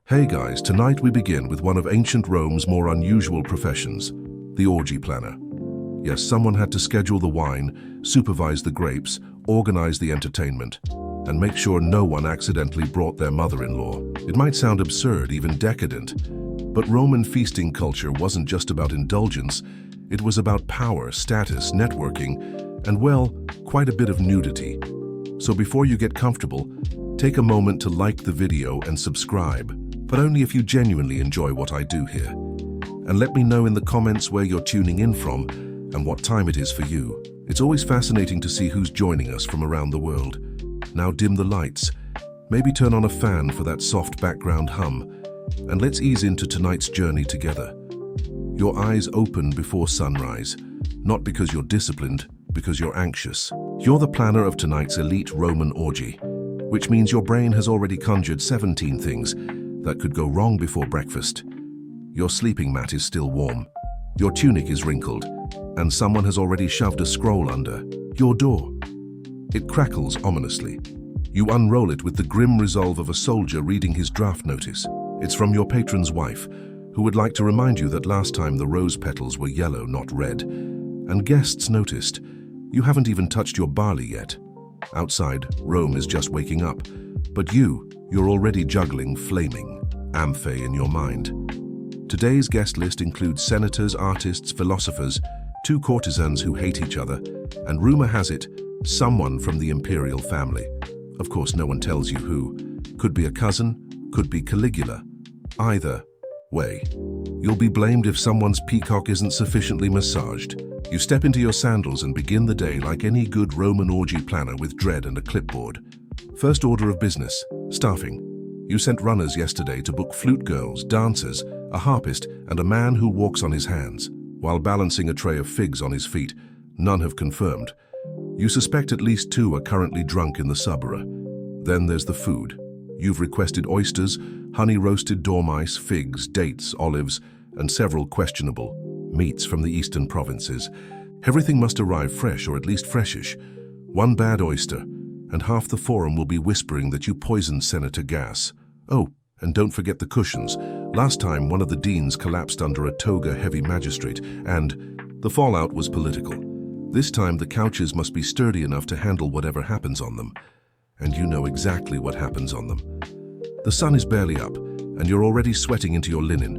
Hey guys, tonight we begin with one of ancient Rome's more unusual professions, the orgy planner. Yes, someone had to schedule the wine, supervise the grapes, organize the entertainment, and make sure no one accidentally brought their mother-in-law. It might sound absurd, even decadent, but Roman feasting culture wasn't just about indulgence, it was about power, status, networking, and well, quite a bit of nudity. So before you get comfortable, take a moment to like the video and subscribe, but only if you genuinely enjoy what I do here. And let me know in the comments where you're tuning in from and what time it is for you. It's always fascinating to see who's joining us from around the world. Now dim the lights, maybe turn on a fan for that soft background hum, and let's ease into tonight's journey together. Your eyes open before sunrise, not because you're disciplined, because you're anxious. You're the planner of tonight's elite Roman orgy, which means your brain has already conjured 17 things that could go wrong before breakfast. Your sleeping mat is still warm, your tunic is wrinkled, and someone has already shoved a scroll under your door. It crackles ominously. You unroll it with the grim resolve of a soldier reading his draft notice. It's from your patron's wife, who would like to remind you that last time the rose petals were yellow, not red. And guests noticed, you haven't even touched your barley yet. Outside, Rome is just waking up, but you're already juggling flaming amphe in your mind. Today's guest list includes senators, artists, philosophers, two courtesans who hate each other, and rumor has it, someone from the imperial family. Of course, no one tells you who. Could be a cousin, could be Caligula. Either way, you'll be blamed if someone's peacock isn't sufficiently massaged. You step into your sandals and begin the day like any good Roman orgy planner with dread and a clipboard. First order of business, staffing. You sent runners yesterday to book flute girls, dancers, a harpist, and a man who walks on his hands, while balancing a tray of figs on his feet. None have confirmed. You suspect at least 2 are currently drunk in the suburra. Then there's the food. You've requested oysters, honey-roasted dormice, figs, dates, olives, and several questionable meats from the eastern provinces. Everything must arrive fresh, or at least freshish. One bad oyster, and half the forum will be whispering that you poisoned Senator Gas. Oh, and don't forget the cushions. Last time, one of the deans collapsed under a toga-heavy magistrate, and the fallout was political. This time, the couches must be sturdy enough to handle whatever happens on them. And you know exactly what happens on them. The sun is barely up, and you're already sweating into your linen.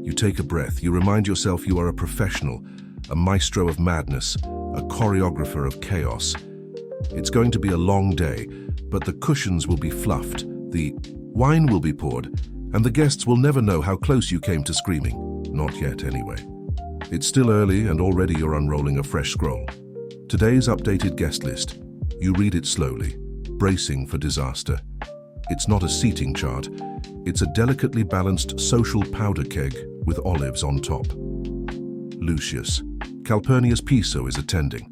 You take a breath, you remind yourself you are a professional, a maestro of madness, a choreographer of chaos. It's going to be a long day, but the cushions will be fluffed, the wine will be poured, and the guests will never know how close you came to screaming. Not yet, anyway. It's still early, and already you're unrolling a fresh scroll. Today's updated guest list. You read it slowly, bracing for disaster. It's not a seating chart. It's a delicately balanced social powder keg with olives on top. Lucius. Calpurnius Piso is attending.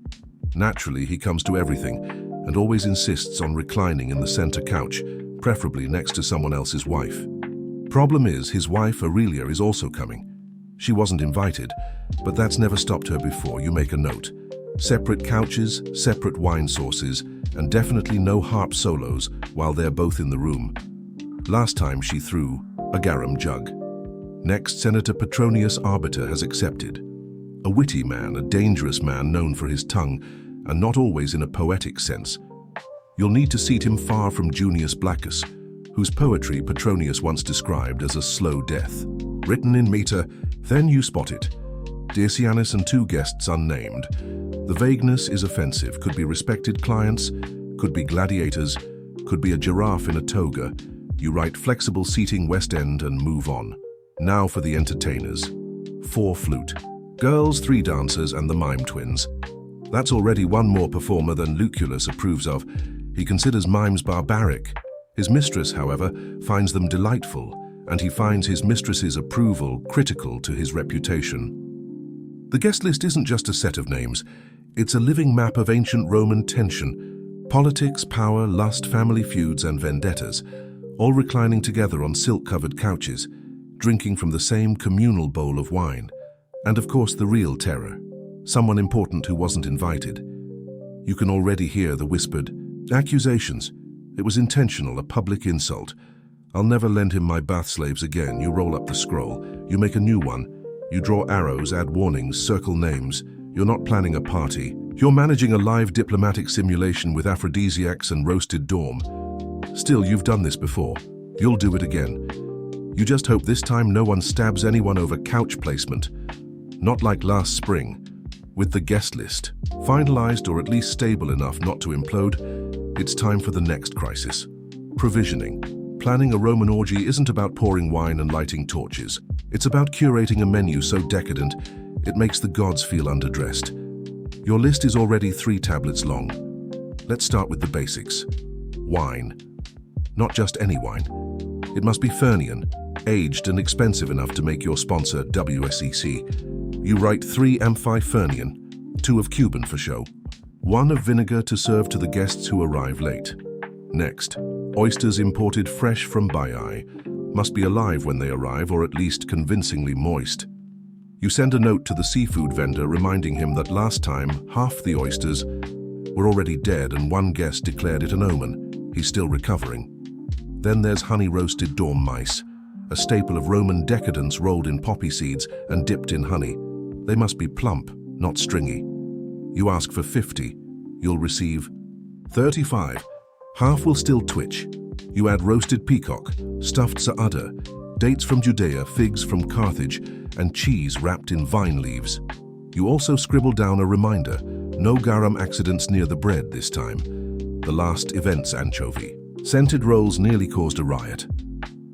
Naturally, he comes to everything and always insists on reclining in the center couch, preferably next to someone else's wife. Problem is, his wife Aurelia is also coming. She wasn't invited, but that's never stopped her before. You make a note. Separate couches, separate wine sources, and definitely no harp solos while they're both in the room. Last time she threw a garum jug. Next, Senator Petronius Arbiter has accepted. A witty man, a dangerous man known for his tongue, and not always in a poetic sense. You'll need to seat him far from Junius Blaccus, whose poetry Petronius once described as a slow death. Written in meter, then you spot it. Decianus and 2 guests unnamed. The vagueness is offensive. Could be respected clients, could be gladiators, could be a giraffe in a toga. You write flexible seating West End and move on. Now for the entertainers. 4 flute. Girls, 3 dancers, and the mime twins. That's already one more performer than Lucullus approves of. He considers mimes barbaric. His mistress, however, finds them delightful, and he finds his mistress's approval critical to his reputation. The guest list isn't just a set of names. It's a living map of ancient Roman tension. Politics, power, lust, family feuds, and vendettas, all reclining together on silk-covered couches, drinking from the same communal bowl of wine. And of course, the real terror. Someone important who wasn't invited. You can already hear the whispered accusations. It was intentional, a public insult. I'll never lend him my bath slaves again. You roll up the scroll. You make a new one. You draw arrows, add warnings, circle names. You're not planning a party. You're managing a live diplomatic simulation with aphrodisiacs and roasted dorm. Still, you've done this before. You'll do it again. You just hope this time no one stabs anyone over couch placement. Not like last spring. With the guest list finalized or at least stable enough not to implode, it's time for the next crisis. Provisioning. Planning a Roman orgy isn't about pouring wine and lighting torches. It's about curating a menu so decadent, it makes the gods feel underdressed. Your list is already 3 tablets long. Let's start with the basics. Wine. Not just any wine. It must be Fernian, aged and expensive enough to make your sponsor WSEC. You write 3 Amphi Fernian, 2 of Cuban for show, 1 of vinegar to serve to the guests who arrive late. Next, oysters imported fresh from Baiae. Must be alive when they arrive, or at least convincingly moist. You send a note to the seafood vendor reminding him that last time, half the oysters were already dead and 1 guest declared it an omen. He's still recovering. Then there's honey-roasted dorm mice, a staple of Roman decadence rolled in poppy seeds and dipped in honey. They must be plump, not stringy. You ask for 50, you'll receive 35. Half will still twitch. You add roasted peacock, stuffed saada, dates from Judea, figs from Carthage, and cheese wrapped in vine leaves. You also scribble down a reminder, no garum accidents near the bread this time. The last event's anchovy. Scented rolls nearly caused a riot.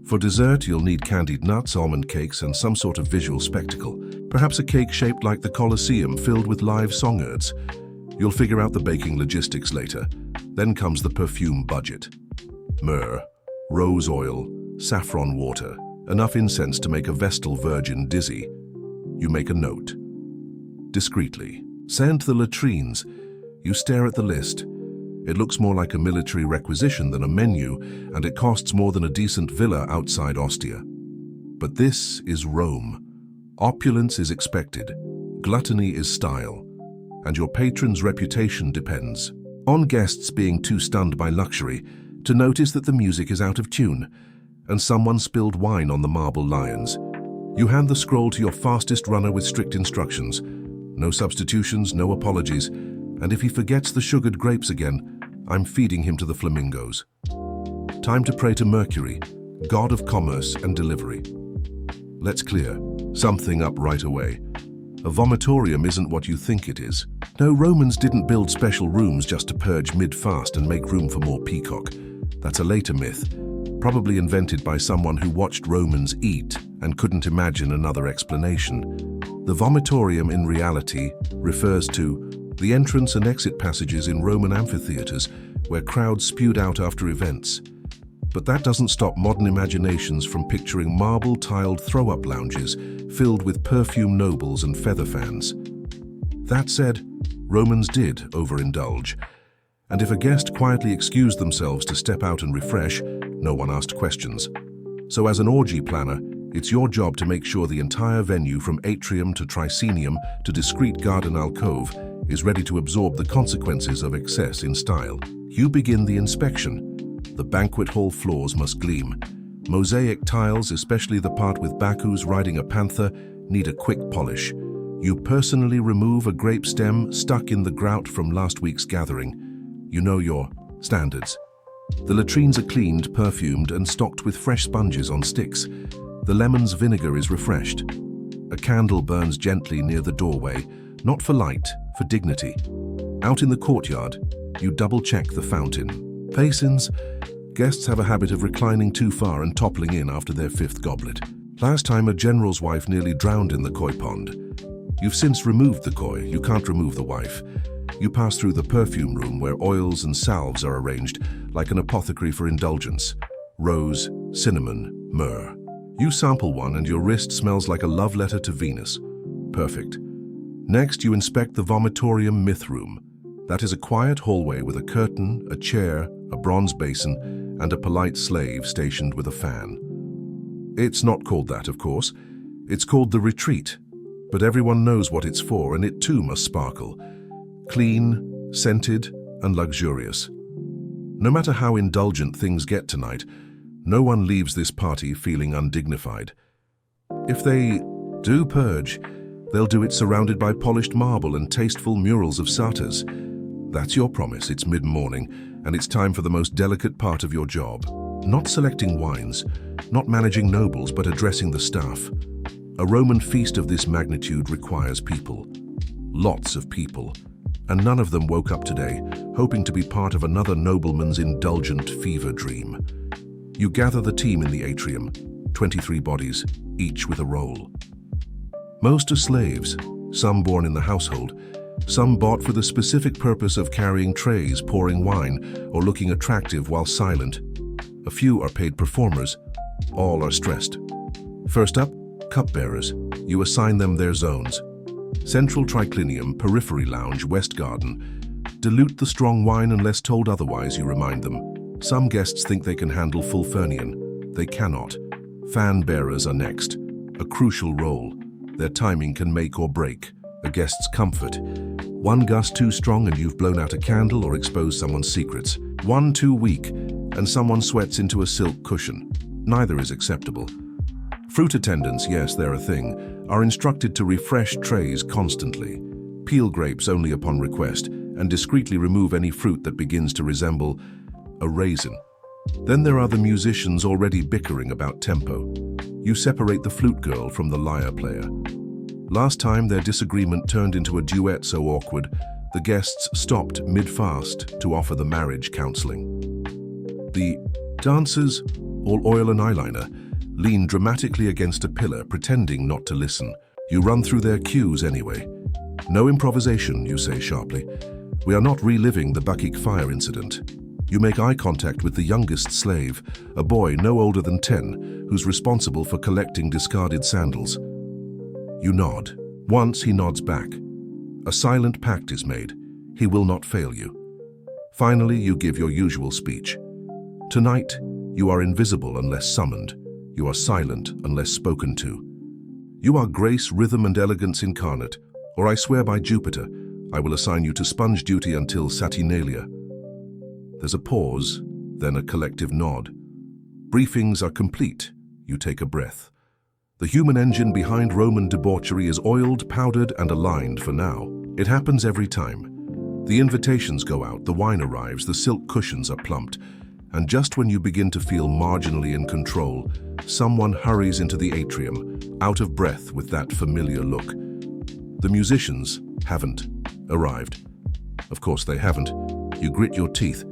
For dessert, you'll need candied nuts, almond cakes, and some sort of visual spectacle. Perhaps a cake shaped like the Colosseum filled with live songbirds. You'll figure out the baking logistics later. Then comes the perfume budget. Myrrh, rose oil, saffron water, enough incense to make a Vestal virgin dizzy. You make a note. Discreetly. Send the latrines. You stare at the list. It looks more like a military requisition than a menu, and it costs more than a decent villa outside Ostia. But this is Rome. Opulence is expected. Gluttony is style. And your patron's reputation depends on guests being too stunned by luxury to notice that the music is out of tune, and someone spilled wine on the marble lions. You hand the scroll to your fastest runner with strict instructions. No substitutions, no apologies, and if he forgets the sugared grapes again, I'm feeding him to the flamingos. Time to pray to Mercury, god of commerce and delivery. Let's clear something up right away. A vomitorium isn't what you think it is. No, Romans didn't build special rooms just to purge mid-fast and make room for more peacock. That's a later myth, probably invented by someone who watched Romans eat and couldn't imagine another explanation. The vomitorium in reality refers to the entrance and exit passages in Roman amphitheaters where crowds spewed out after events. But that doesn't stop modern imaginations from picturing marble-tiled throw-up lounges filled with perfume nobles and feather fans. That said, Romans did overindulge, and if a guest quietly excused themselves to step out and refresh, no one asked questions. So as an orgy planner, it's your job to make sure the entire venue from atrium to tricenium to discreet garden alcove is ready to absorb the consequences of excess in style. You begin the inspection. The banquet hall floors must gleam. Mosaic tiles, especially the part with Bacchus riding a panther, need a quick polish. You personally remove a grape stem stuck in the grout from last week's gathering. You know your standards. The latrines are cleaned, perfumed, and stocked with fresh sponges on sticks. The lemon's vinegar is refreshed. A candle burns gently near the doorway, not for light, for dignity. Out in the courtyard, you double-check the fountain. Basins. Guests have a habit of reclining too far and toppling in after their 5th goblet. Last time a general's wife nearly drowned in the koi pond. You've since removed the koi, you can't remove the wife. You pass through the perfume room where oils and salves are arranged like an apothecary for indulgence. Rose, cinnamon, myrrh. You sample one and your wrist smells like a love letter to Venus. Perfect. Next, you inspect the vomitorium myth room. That is a quiet hallway with a curtain, a chair, a bronze basin, and a polite slave stationed with a fan. It's not called that, of course. It's called the retreat, but everyone knows what it's for, and it too must sparkle. Clean, scented, and luxurious. No matter how indulgent things get tonight, No one leaves this party feeling undignified. If they do purge, they'll do it surrounded by polished marble and tasteful murals of satyrs. That's your promise. It's mid-morning, and it's time for the most delicate part of your job. Not selecting wines, not managing nobles, but addressing the staff. A Roman feast of this magnitude requires people. Lots of people. And none of them woke up today, hoping to be part of another nobleman's indulgent fever dream. You gather the team in the atrium, 23 bodies, each with a role. Most are slaves, some born in the household, some bought for the specific purpose of carrying trays, pouring wine, or looking attractive while silent. A few are paid performers, all are stressed. First up, cupbearers. You assign them their zones. Central Triclinium, Periphery Lounge, West Garden. Dilute the strong wine unless told otherwise, you remind them. Some guests think they can handle full Fernian. They cannot. Fan bearers are next. A crucial role. Their timing can make or break a guest's comfort. One gust too strong and you've blown out a candle or exposed someone's secrets. One too weak and someone sweats into a silk cushion. Neither is acceptable. Fruit attendants, yes, they're a thing, are instructed to refresh trays constantly, peel grapes only upon request, and discreetly remove any fruit that begins to resemble a raisin. Then there are the musicians already bickering about tempo. You separate the flute girl from the lyre player. Last time their disagreement turned into a duet so awkward, the guests stopped mid-fast to offer the marriage counseling. The dancers, all oil and eyeliner, lean dramatically against a pillar, pretending not to listen. You run through their cues anyway. No improvisation, you say sharply. We are not reliving the Bakik fire incident. You make eye contact with the youngest slave, a boy no older than 10, who's responsible for collecting discarded sandals. You nod. Once he nods back. A silent pact is made. He will not fail you. Finally, you give your usual speech. Tonight, you are invisible unless summoned. You are silent unless spoken to. You are grace, rhythm, and elegance incarnate, or I swear by Jupiter, I will assign you to sponge duty until Saturnalia. There's a pause, then a collective nod. Briefings are complete. You take a breath. The human engine behind Roman debauchery is oiled, powdered, and aligned for now. It happens every time. The invitations go out, the wine arrives, the silk cushions are plumped, and just when you begin to feel marginally in control, someone hurries into the atrium, out of breath with that familiar look. The musicians haven't arrived. Of course they haven't. You grit your teeth.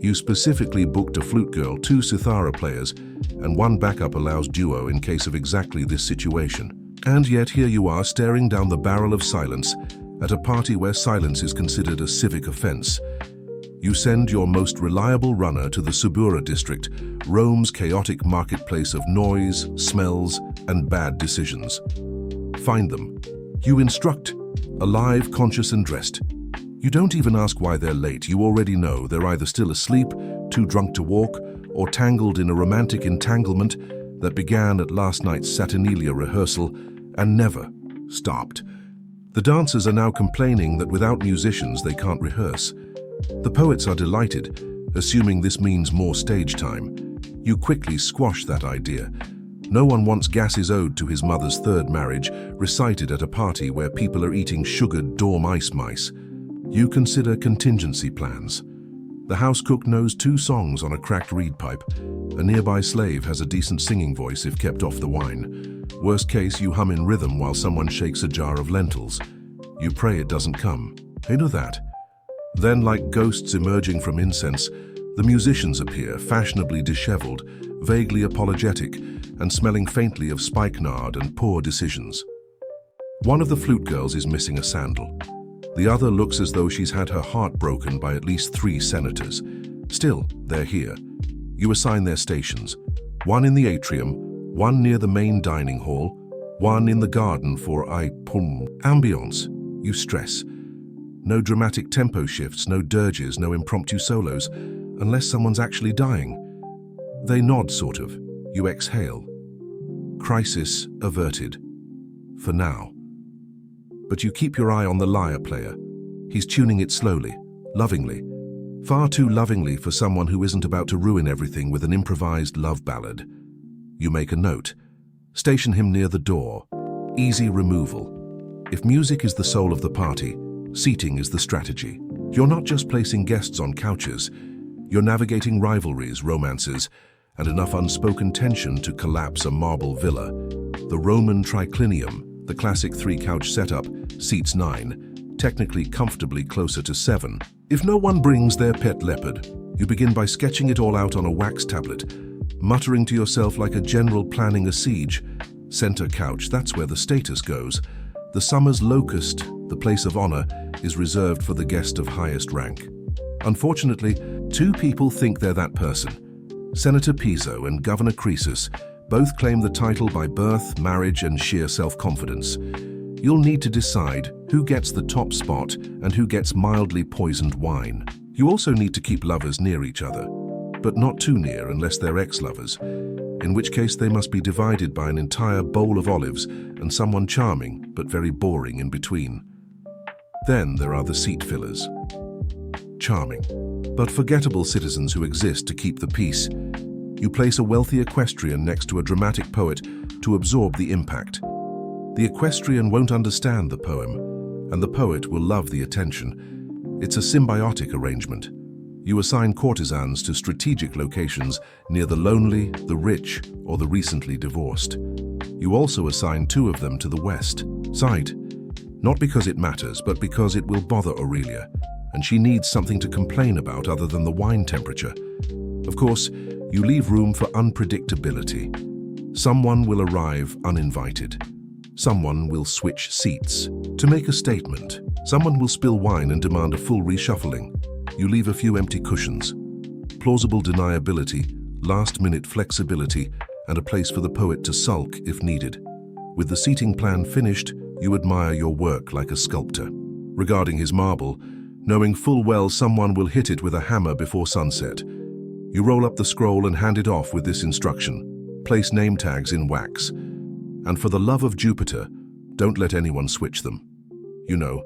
You specifically booked a flute girl, 2 cithara players, and 1 backup allows duo in case of exactly this situation. And yet here you are staring down the barrel of silence at a party where silence is considered a civic offense. You send your most reliable runner to the Subura district, Rome's chaotic marketplace of noise, smells, and bad decisions. Find them. You instruct, alive, conscious, and dressed. You don't even ask why they're late. You already know they're either still asleep, too drunk to walk, or tangled in a romantic entanglement that began at last night's Saturnalia rehearsal and never stopped. The dancers are now complaining that without musicians they can't rehearse. The poets are delighted, assuming this means more stage time. You quickly squash that idea. No one wants Gass's ode to his mother's 3rd marriage recited at a party where people are eating sugared Dorm ice mice. You consider contingency plans. The house cook knows 2 songs on a cracked reed pipe. A nearby slave has a decent singing voice if kept off the wine. Worst case, you hum in rhythm while someone shakes a jar of lentils. You pray it doesn't come. They know that. Then, like ghosts emerging from incense, the musicians appear, fashionably disheveled, vaguely apologetic, and smelling faintly of spikenard and poor decisions. One of the flute girls is missing a sandal. The other looks as though she's had her heart broken by at least 3 senators. Still, they're here. You assign their stations. 1 in the atrium, 1 near the main dining hall, 1 in the garden for ambience. You stress. No dramatic tempo shifts, no dirges, no impromptu solos, unless someone's actually dying. They nod, sort of. You exhale. Crisis averted. For now. But you keep your eye on the lyre player. He's tuning it slowly, lovingly. Far too lovingly for someone who isn't about to ruin everything with an improvised love ballad. You make a note. Station him near the door. Easy removal. If music is the soul of the party, seating is the strategy. You're not just placing guests on couches. You're navigating rivalries, romances, and enough unspoken tension to collapse a marble villa. The Roman triclinium, the classic 3-couch setup, seats 9, technically comfortably closer to 7. If no one brings their pet leopard, you begin by sketching it all out on a wax tablet, muttering to yourself like a general planning a siege. Center couch, that's where the status goes. The summer's locust, the place of honor, is reserved for the guest of highest rank. Unfortunately, 2 people think they're that person. Senator Piso and Governor Croesus both claim the title by birth, marriage, and sheer self-confidence. You'll need to decide who gets the top spot and who gets mildly poisoned wine. You also need to keep lovers near each other, but not too near unless they're ex-lovers, in which case they must be divided by an entire bowl of olives and someone charming but very boring in between. Then there are the seat fillers. Charming, but forgettable citizens who exist to keep the peace. You place a wealthy equestrian next to a dramatic poet to absorb the impact. The equestrian won't understand the poem, and the poet will love the attention. It's a symbiotic arrangement. You assign courtesans to strategic locations near the lonely, the rich, or the recently divorced. You also assign 2 of them to the west side, not because it matters, but because it will bother Aurelia, and she needs something to complain about other than the wine temperature. Of course, you leave room for unpredictability. Someone will arrive uninvited. Someone will switch seats to make a statement. Someone will spill wine and demand a full reshuffling. You leave a few empty cushions. Plausible deniability, last-minute flexibility, and a place for the poet to sulk if needed. With the seating plan finished, you admire your work like a sculptor. Regarding his marble, knowing full well someone will hit it with a hammer before sunset, you roll up the scroll and hand it off with this instruction: place name tags in wax. And for the love of Jupiter, don't let anyone switch them. You know,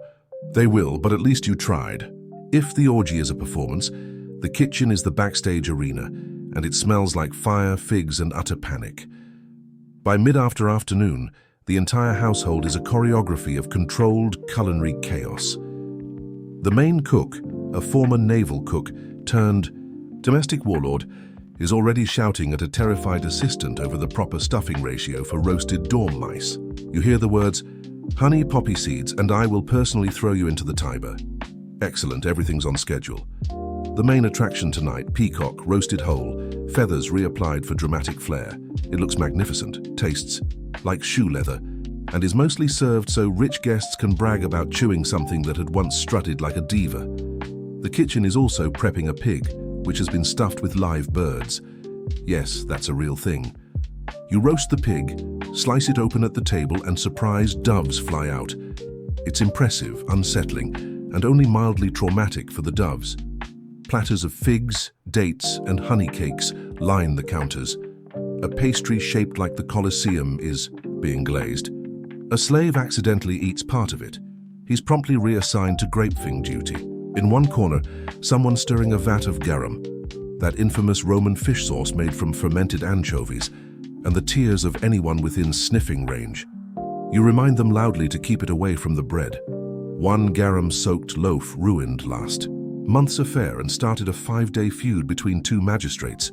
they will, but at least you tried. If the orgy is a performance, the kitchen is the backstage arena, and it smells like fire, figs, and utter panic. By mid-afternoon, the entire household is a choreography of controlled culinary chaos. The main cook, a former naval cook turned domestic warlord, is already shouting at a terrified assistant over the proper stuffing ratio for roasted dorm mice. You hear the words, "Honey, poppy seeds, and I will personally throw you into the Tiber." Excellent, everything's on schedule. The main attraction tonight, peacock, roasted whole, feathers reapplied for dramatic flair. It looks magnificent, tastes like shoe leather, and is mostly served so rich guests can brag about chewing something that had once strutted like a diva. The kitchen is also prepping a pig, which has been stuffed with live birds. Yes, that's a real thing. You roast the pig, slice it open at the table, and surprise doves fly out. It's impressive, unsettling, and only mildly traumatic for the doves. Platters of figs, dates, and honey cakes line the counters. A pastry shaped like the Colosseum is being glazed. A slave accidentally eats part of it. He's promptly reassigned to grapefruit duty. In one corner, someone stirring a vat of garum, that infamous Roman fish sauce made from fermented anchovies, and the tears of anyone within sniffing range. You remind them loudly to keep it away from the bread. One garum-soaked loaf ruined last month's affair and started a 5-day feud between 2 magistrates.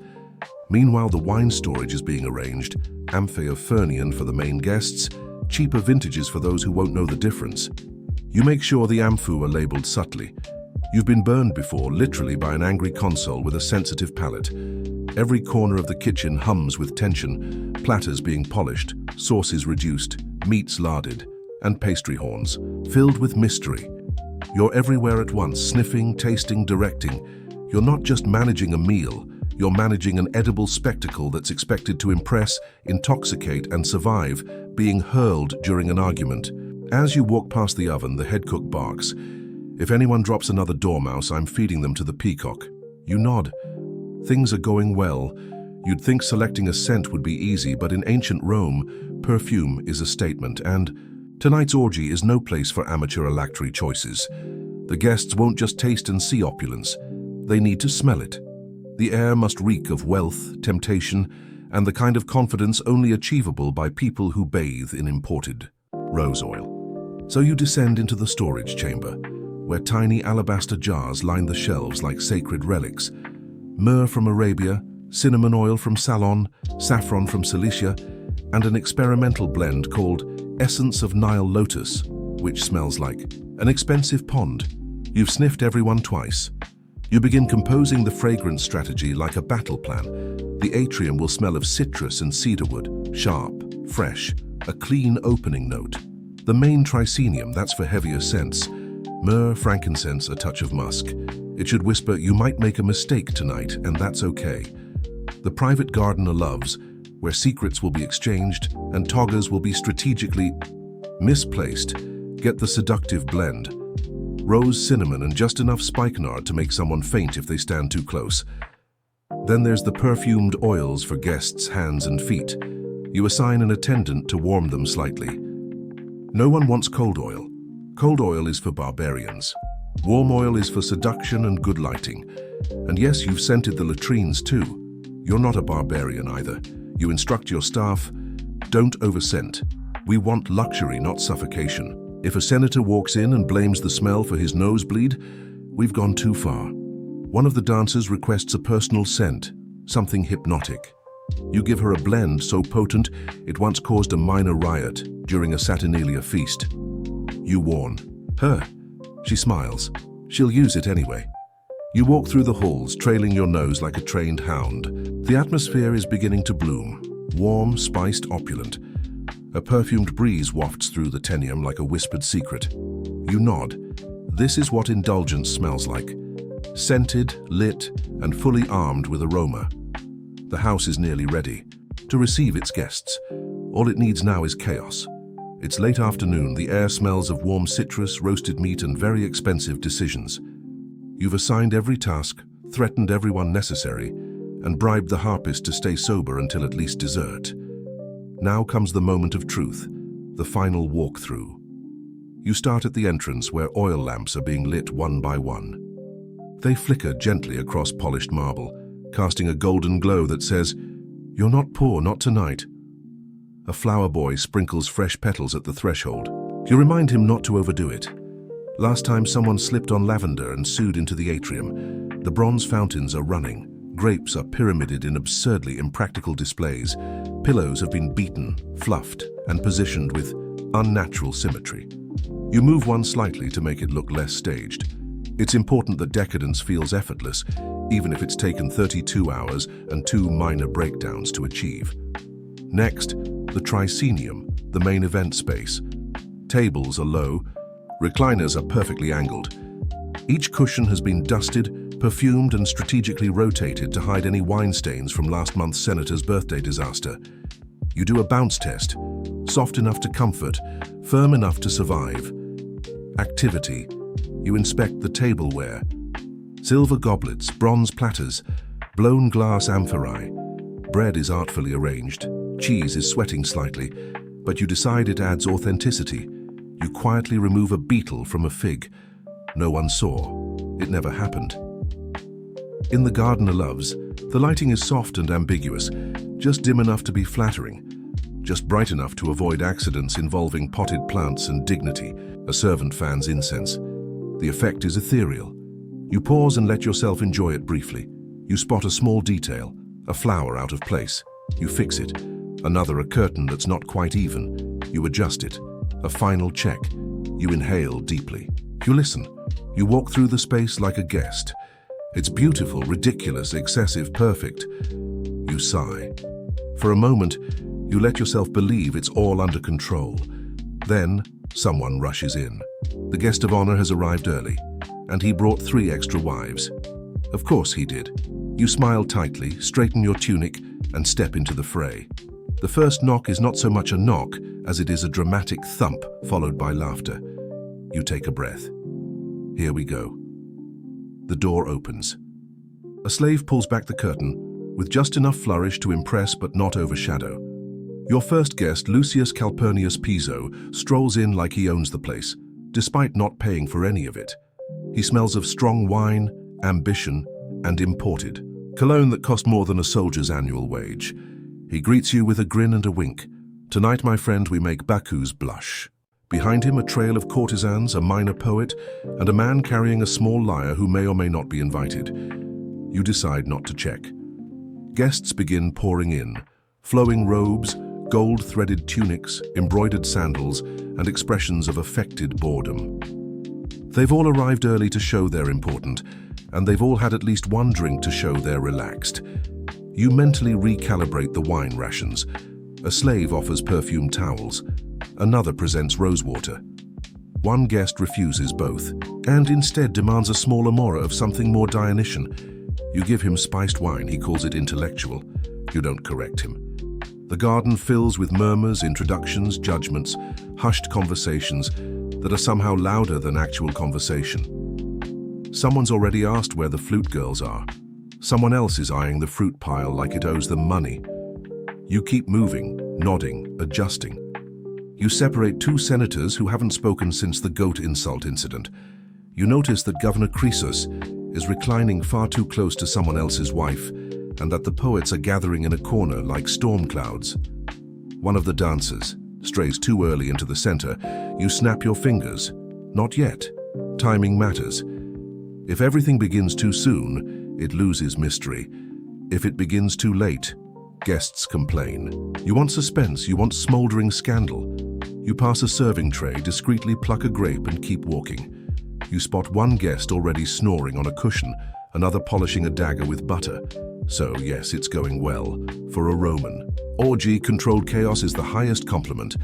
Meanwhile, the wine storage is being arranged, Amphi-Fernian for the main guests, cheaper vintages for those who won't know the difference. You make sure the amphu are labeled subtly. You've been burned before, literally by an angry console with a sensitive palate. Every corner of the kitchen hums with tension, platters being polished, sauces reduced, meats larded, and pastry horns, filled with mystery. You're everywhere at once, sniffing, tasting, directing. You're not just managing a meal, you're managing an edible spectacle that's expected to impress, intoxicate, and survive, being hurled during an argument. As you walk past the oven, the head cook barks. If anyone drops another dormouse, I'm feeding them to the peacock. You nod. Things are going well. You'd think selecting a scent would be easy, but in ancient Rome, perfume is a statement, and tonight's orgy is no place for amateur alactory choices. The guests won't just taste and see opulence. They need to smell it. The air must reek of wealth, temptation, and the kind of confidence only achievable by people who bathe in imported rose oil. So you descend into the storage chamber, where tiny alabaster jars line the shelves like sacred relics. Myrrh from Arabia, cinnamon oil from Ceylon, saffron from Cilicia, and an experimental blend called Essence of Nile Lotus, which smells like an expensive pond. You've sniffed everyone twice. You begin composing the fragrance strategy like a battle plan. The atrium will smell of citrus and cedarwood, sharp, fresh, a clean opening note. The main tricenium, that's for heavier scents. Myrrh, frankincense, a touch of musk. It should whisper, you might make a mistake tonight, and that's okay. The private gardener loves, where secrets will be exchanged and toggers will be strategically misplaced. Get the seductive blend. Rose, cinnamon, and just enough spikenard to make someone faint if they stand too close. Then there's the perfumed oils for guests' hands and feet. You assign an attendant to warm them slightly. No one wants cold oil. Cold oil is for barbarians. Warm oil is for seduction and good lighting. And yes, you've scented the latrines too. You're not a barbarian either. You instruct your staff, don't overscent. We want luxury, not suffocation. If a senator walks in and blames the smell for his nosebleed, we've gone too far. One of the dancers requests a personal scent, something hypnotic. You give her a blend so potent it once caused a minor riot during a Saturnalia feast. You warn her. She smiles. She'll use it anyway. You walk through the halls, trailing your nose like a trained hound. The atmosphere is beginning to bloom, warm, spiced, opulent. A perfumed breeze wafts through the tenium like a whispered secret. You nod. This is what indulgence smells like. Scented, lit, and fully armed with aroma. The house is nearly ready to receive its guests. All it needs now is chaos. It's late afternoon, the air smells of warm citrus, roasted meat, and very expensive decisions. You've assigned every task, threatened everyone necessary, and bribed the harpist to stay sober until at least dessert. Now comes the moment of truth, the final walkthrough. You start at the entrance where oil lamps are being lit one by one. They flicker gently across polished marble, casting a golden glow that says, "You're not poor, not tonight." A flower boy sprinkles fresh petals at the threshold. You remind him not to overdo it. Last time someone slipped on lavender and sued into the atrium. The bronze fountains are running. Grapes are pyramided in absurdly impractical displays. Pillows have been beaten, fluffed, and positioned with unnatural symmetry. You move one slightly to make it look less staged. It's important that decadence feels effortless, even if it's taken 32 hours and 2 minor breakdowns to achieve. Next, the tricenium, the main event space. Tables are low, recliners are perfectly angled. Each cushion has been dusted, perfumed, and strategically rotated to hide any wine stains from last month's senator's birthday disaster. You do a bounce test, soft enough to comfort, firm enough to survive. Activity. You inspect the tableware. Silver goblets, bronze platters, blown glass amphorae. Bread is artfully arranged. Cheese is sweating slightly, but you decide it adds authenticity. You quietly remove a beetle from a fig. No one saw. It never happened. In the gardener loves, the lighting is soft and ambiguous, just dim enough to be flattering, just bright enough to avoid accidents involving potted plants and dignity. A servant fans incense. The effect is ethereal. You pause and let yourself enjoy it briefly. You spot a small detail, a flower out of place. You fix it. Another, a curtain that's not quite even. You adjust it. A final check. You inhale deeply. You listen. You walk through the space like a guest. It's beautiful, ridiculous, excessive, perfect. You sigh. For a moment, you let yourself believe it's all under control. Then, someone rushes in. The guest of honor has arrived early, and he brought 3 extra wives. Of course he did. You smile tightly, straighten your tunic, and step into the fray. The first knock is not so much a knock as it is a dramatic thump followed by laughter. You take a breath. Here we go. The door opens. A slave pulls back the curtain, with just enough flourish to impress but not overshadow. Your first guest, Lucius Calpurnius Piso, strolls in like he owns the place, despite not paying for any of it. He smells of strong wine, ambition, and imported. Cologne that cost more than a soldier's annual wage. He greets you with a grin and a wink. Tonight, my friend, we make Baku's blush. Behind him, a trail of courtesans, a minor poet, and a man carrying a small lyre who may or may not be invited. You decide not to check. Guests begin pouring in. Flowing robes, gold-threaded tunics, embroidered sandals, and expressions of affected boredom. They've all arrived early to show they're important, and they've all had at least one drink to show they're relaxed. You mentally recalibrate the wine rations. A slave offers perfumed towels. Another presents rosewater. One guest refuses both, and instead demands a small amora of something more Dionysian. You give him spiced wine, he calls it intellectual. You don't correct him. The garden fills with murmurs, introductions, judgments, hushed conversations that are somehow louder than actual conversation. Someone's already asked where the flute girls are. Someone else is eyeing the fruit pile like it owes them money. You keep moving, nodding, adjusting. You separate two senators who haven't spoken since the goat insult incident. You notice that Governor Croesus is reclining far too close to someone else's wife, and that the poets are gathering in a corner like storm clouds. One of the dancers strays too early into the center. You snap your fingers. Not yet. Timing matters. If everything begins too soon, it loses mystery. If it begins too late, guests complain. You want suspense, you want smoldering scandal. You pass a serving tray, discreetly pluck a grape and keep walking. You spot one guest already snoring on a cushion, another polishing a dagger with butter. So yes, it's going well, for a Roman. Orgy-controlled chaos is the highest compliment,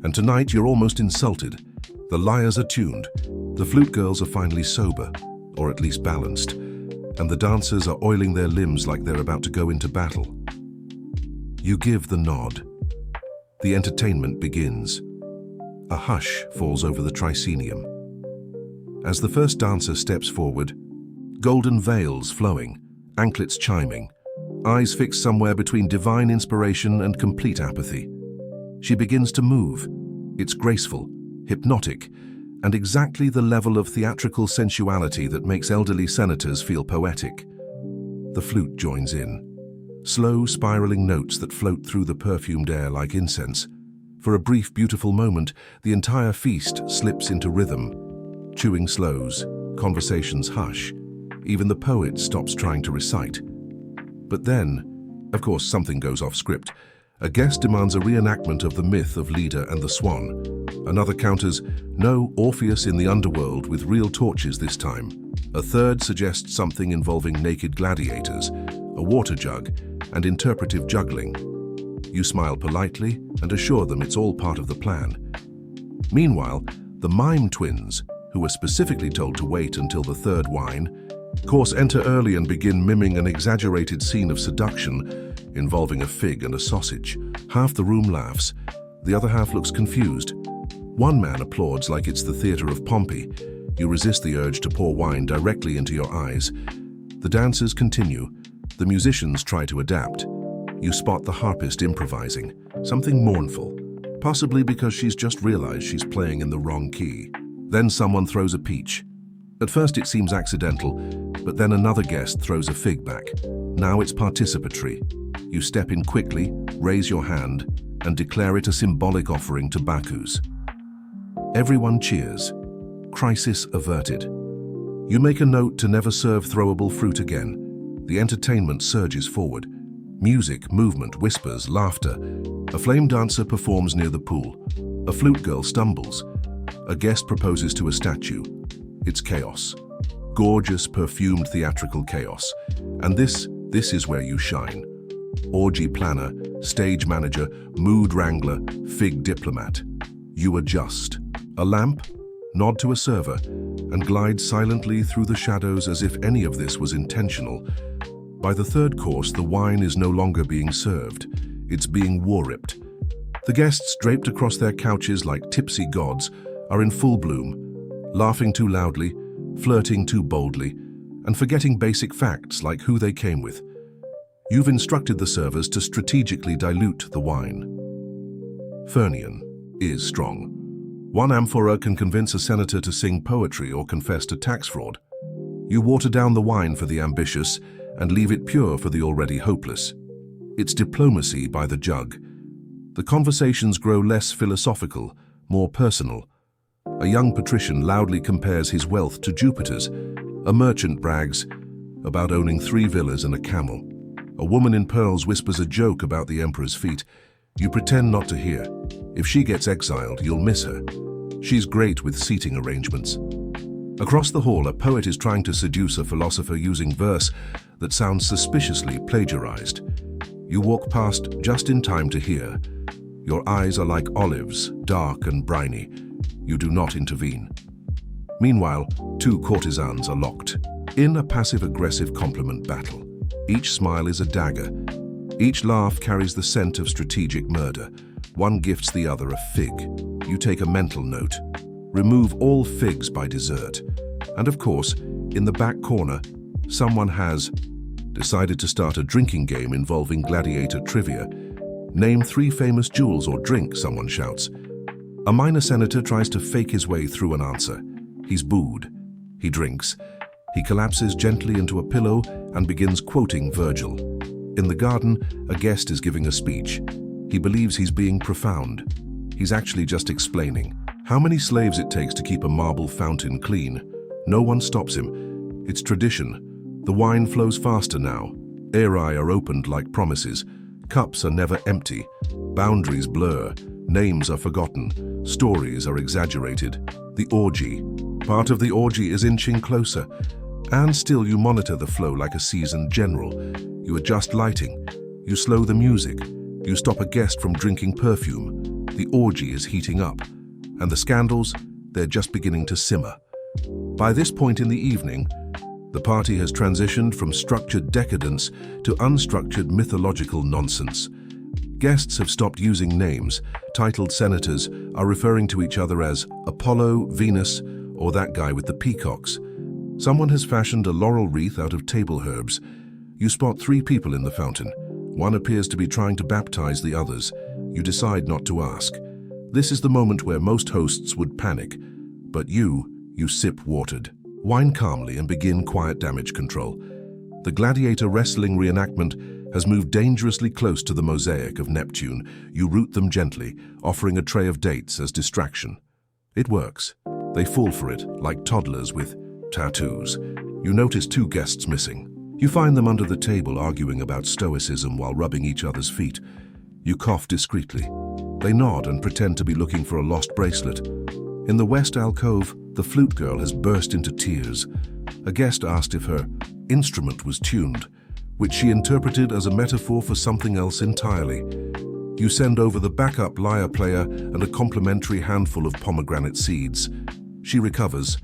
and tonight you're almost insulted. The lyres are tuned, the flute girls are finally sober, or at least balanced, and the dancers are oiling their limbs like they're about to go into battle. You give the nod. The entertainment begins. A hush falls over the tricenium. As the first dancer steps forward, golden veils flowing, anklets chiming, eyes fixed somewhere between divine inspiration and complete apathy. She begins to move. It's graceful, hypnotic, and exactly the level of theatrical sensuality that makes elderly senators feel poetic. The flute joins in. Slow, spiraling notes that float through the perfumed air like incense. For a brief, beautiful moment, the entire feast slips into rhythm. Chewing slows, conversations hush. Even the poet stops trying to recite. But then, of course, something goes off script. A guest demands a reenactment of the myth of Leda and the Swan. Another counters, no, Orpheus in the underworld with real torches this time. A third suggests something involving naked gladiators, a water jug, and interpretive juggling. You smile politely and assure them it's all part of the plan. Meanwhile, the mime twins, who were specifically told to wait until the third wine, course enter early and begin miming an exaggerated scene of seduction involving a fig and a sausage. Half the room laughs, the other half looks confused. One man applauds like it's the theater of Pompey. You resist the urge to pour wine directly into your eyes. The dancers continue. The musicians try to adapt. You spot the harpist improvising, something mournful, possibly because she's just realized she's playing in the wrong key. Then someone throws a peach. At first it seems accidental, but then another guest throws a fig back. Now it's participatory. You step in quickly, raise your hand, and declare it a symbolic offering to Bacchus. Everyone cheers. Crisis averted. You make a note to never serve throwable fruit again. The entertainment surges forward. Music, movement, whispers, laughter. A flame dancer performs near the pool. A flute girl stumbles. A guest proposes to a statue. It's chaos. Gorgeous, perfumed theatrical chaos. And this is where you shine. Orgy planner, stage manager, mood wrangler, fig diplomat. You adjust. A lamp, nod to a server, and glide silently through the shadows as if any of this was intentional. By the third course, the wine is no longer being served. It's being war-ripped. The guests, draped across their couches like tipsy gods, are in full bloom, laughing too loudly, flirting too boldly, and forgetting basic facts like who they came with. You've instructed the servers to strategically dilute the wine. Fernion is strong. One amphora can convince a senator to sing poetry or confess to tax fraud. You water down the wine for the ambitious and leave it pure for the already hopeless. It's diplomacy by the jug. The conversations grow less philosophical, more personal. A young patrician loudly compares his wealth to Jupiter's. A merchant brags about owning 3 villas and a camel. A woman in pearls whispers a joke about the emperor's feet. You pretend not to hear. If she gets exiled, you'll miss her. She's great with seating arrangements. Across the hall, a poet is trying to seduce a philosopher using verse that sounds suspiciously plagiarized. You walk past just in time to hear. Your eyes are like olives, dark and briny. You do not intervene. Meanwhile, 2 courtesans are locked in a passive-aggressive compliment battle. Each smile is a dagger. Each laugh carries the scent of strategic murder. One gifts the other a fig. You take a mental note. Remove all figs by dessert. And of course, in the back corner, someone has decided to start a drinking game involving Gladiator trivia. Name 3 famous jewels or drink, someone shouts. A minor senator tries to fake his way through an answer. He's booed. He drinks. He collapses gently into a pillow and begins quoting Virgil. In the garden, a guest is giving a speech. He believes he's being profound. He's actually just explaining how many slaves it takes to keep a marble fountain clean. No one stops him. It's tradition. The wine flows faster now. Aeri are opened like promises. Cups are never empty. Boundaries blur. Names are forgotten. Stories are exaggerated. The orgy. Part of the orgy is inching closer. And still you monitor the flow like a seasoned general. You adjust lighting. You slow the music. You stop a guest from drinking perfume. The orgy is heating up. And the scandals, they're just beginning to simmer. By this point in the evening, the party has transitioned from structured decadence to unstructured mythological nonsense. Guests have stopped using names. Titled senators are referring to each other as Apollo, Venus, or that guy with the peacocks. Someone has fashioned a laurel wreath out of table herbs. You spot 3 people in the fountain. One appears to be trying to baptize the others. You decide not to ask. This is the moment where most hosts would panic. But you sip watered. Wine calmly and begin quiet damage control. The Gladiator wrestling reenactment has moved dangerously close to the mosaic of Neptune. You root them gently, offering a tray of dates as distraction. It works. They fall for it, like toddlers with tattoos. You notice 2 guests missing. You find them under the table arguing about stoicism while rubbing each other's feet. You cough discreetly. They nod and pretend to be looking for a lost bracelet. In the west alcove, the flute girl has burst into tears. A guest asked if her instrument was tuned, which she interpreted as a metaphor for something else entirely. You send over the backup lyre player and a complimentary handful of pomegranate seeds. She recovers.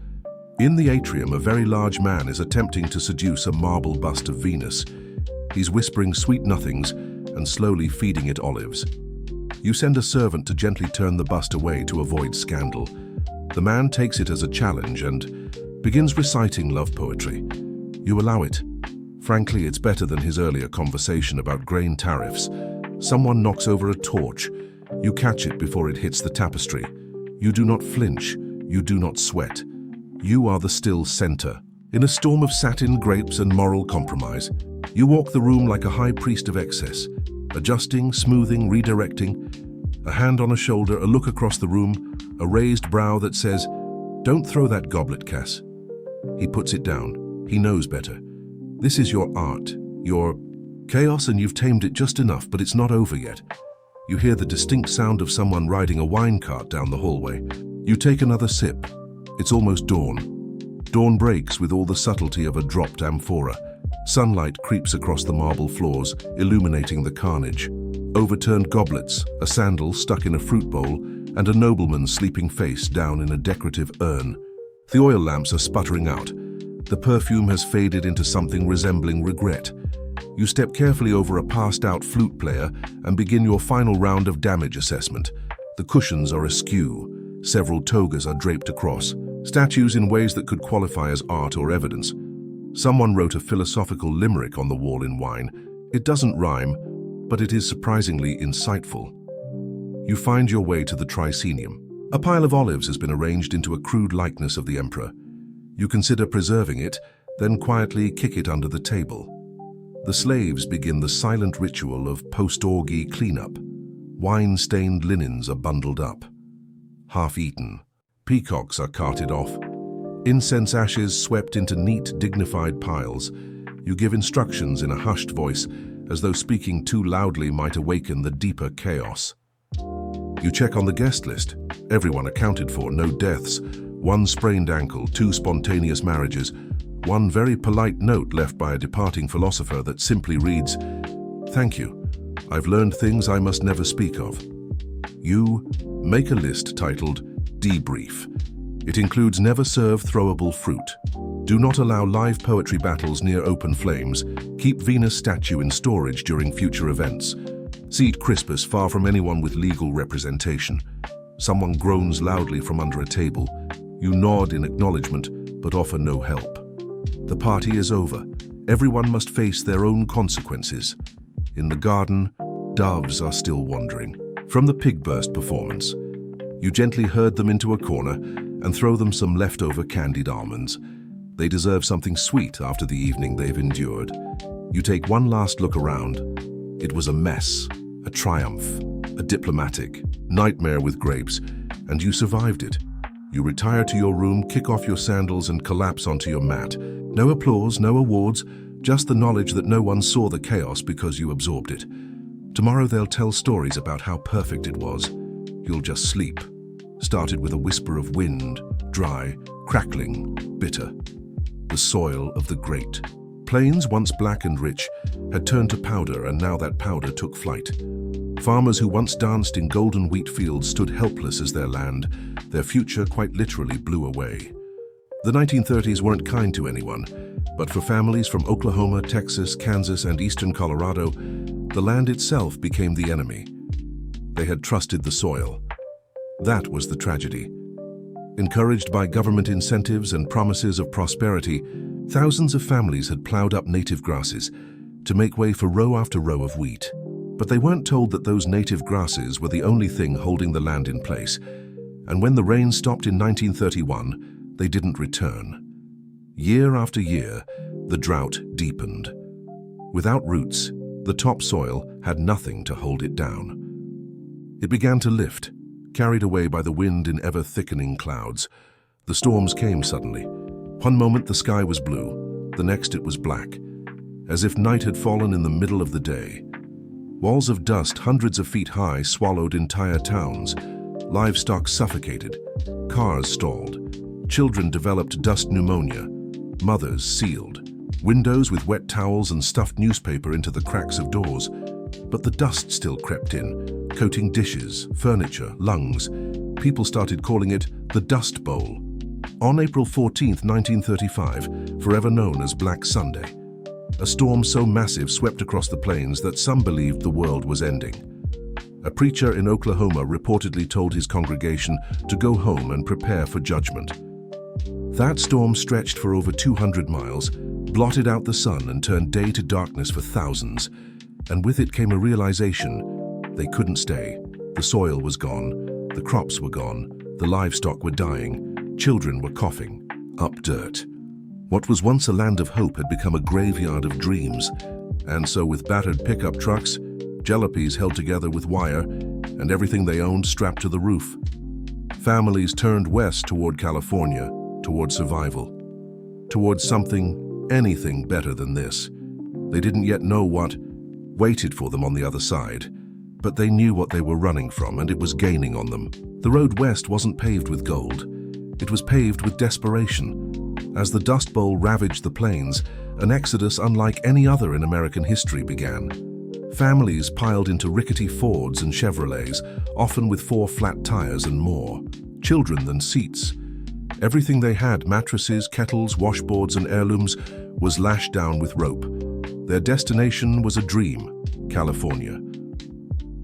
In the atrium, a very large man is attempting to seduce a marble bust of Venus. He's whispering sweet nothings and slowly feeding it olives. You send a servant to gently turn the bust away to avoid scandal. The man takes it as a challenge and begins reciting love poetry. You allow it. Frankly, it's better than his earlier conversation about grain tariffs. Someone knocks over a torch. You catch it before it hits the tapestry. You do not flinch. You do not sweat. You are the still center. In a storm of satin, grapes, and moral compromise, you walk the room like a high priest of excess, adjusting, smoothing, redirecting. A hand on a shoulder, a look across the room, a raised brow that says, "Don't throw that goblet, Cass." He puts it down. He knows better. This is your art, your chaos, and you've tamed it just enough, but it's not over yet. You hear the distinct sound of someone riding a wine cart down the hallway. You take another sip. It's almost dawn. Dawn breaks with all the subtlety of a dropped amphora. Sunlight creeps across the marble floors, illuminating the carnage. Overturned goblets, a sandal stuck in a fruit bowl, and a nobleman's sleeping face down in a decorative urn. The oil lamps are sputtering out. The perfume has faded into something resembling regret. You step carefully over a passed-out flute player and begin your final round of damage assessment. The cushions are askew. Several togas are draped across, statues in ways that could qualify as art or evidence. Someone wrote a philosophical limerick on the wall in wine. It doesn't rhyme, but it is surprisingly insightful. You find your way to the tricenium. A pile of olives has been arranged into a crude likeness of the emperor. You consider preserving it, then quietly kick it under the table. The slaves begin the silent ritual of post-orgy cleanup. Wine-stained linens are bundled up, half-eaten. Peacocks are carted off. Incense ashes swept into neat, dignified piles. You give instructions in a hushed voice, as though speaking too loudly might awaken the deeper chaos. You check on the guest list. Everyone accounted for, no deaths. One sprained ankle, 2 spontaneous marriages, one very polite note left by a departing philosopher that simply reads, "Thank you. I've learned things I must never speak of." You make a list titled Debrief. It includes never serve throwable fruit. Do not allow live poetry battles near open flames. Keep Venus statue in storage during future events. Seat Crispus far from anyone with legal representation. Someone groans loudly from under a table. You nod in acknowledgement, but offer no help. The party is over. Everyone must face their own consequences. In the garden, doves are still wandering. From the pig-burst performance, you gently herd them into a corner and throw them some leftover candied almonds. They deserve something sweet after the evening they've endured. You take one last look around. It was a mess, a triumph, a diplomatic nightmare with grapes, and you survived it. You retire to your room, kick off your sandals, and collapse onto your mat. No applause, no awards, just the knowledge that no one saw the chaos because you absorbed it. Tomorrow they'll tell stories about how perfect it was. You'll just sleep. Started with a whisper of wind, dry, crackling, bitter. The soil of the great. Plains, once black and rich, had turned to powder, and now that powder took flight. Farmers who once danced in golden wheat fields stood helpless as their land, their future quite literally blew away. The 1930s weren't kind to anyone, but for families from Oklahoma, Texas, Kansas, and eastern Colorado, the land itself became the enemy. They had trusted the soil. That was the tragedy. Encouraged by government incentives and promises of prosperity, thousands of families had plowed up native grasses to make way for row after row of wheat. But they weren't told that those native grasses were the only thing holding the land in place. And when the rain stopped in 1931, they didn't return. Year after year, the drought deepened. Without roots, the topsoil had nothing to hold it down. It began to lift, carried away by the wind in ever-thickening clouds. The storms came suddenly. One moment the sky was blue, the next it was black, as if night had fallen in the middle of the day. Walls of dust hundreds of feet high swallowed entire towns. Livestock suffocated. Cars stalled. Children developed dust pneumonia. Mothers sealed. Windows with wet towels and stuffed newspaper into the cracks of doors. But the dust still crept in, coating dishes, furniture, lungs. People started calling it the Dust Bowl. On April 14, 1935, forever known as Black Sunday, a storm so massive swept across the plains that some believed the world was ending. A preacher in Oklahoma reportedly told his congregation to go home and prepare for judgment. That storm stretched for over 200 miles, blotted out the sun and turned day to darkness for thousands. And with it came a realization: they couldn't stay. The soil was gone, the crops were gone, the livestock were dying, children were coughing up dirt. What was once a land of hope had become a graveyard of dreams. And so with battered pickup trucks, jalopies held together with wire, and everything they owned strapped to the roof, families turned west toward California, toward survival, towards something, anything better than this. They didn't yet know what waited for them on the other side, but they knew what they were running from, and it was gaining on them. The road west wasn't paved with gold. It was paved with desperation. As the Dust Bowl ravaged the plains, an exodus unlike any other in American history began. Families piled into rickety Fords and Chevrolets, often with 4 flat tires and more. Children than seats. Everything they had, mattresses, kettles, washboards, and heirlooms, was lashed down with rope. Their destination was a dream: California.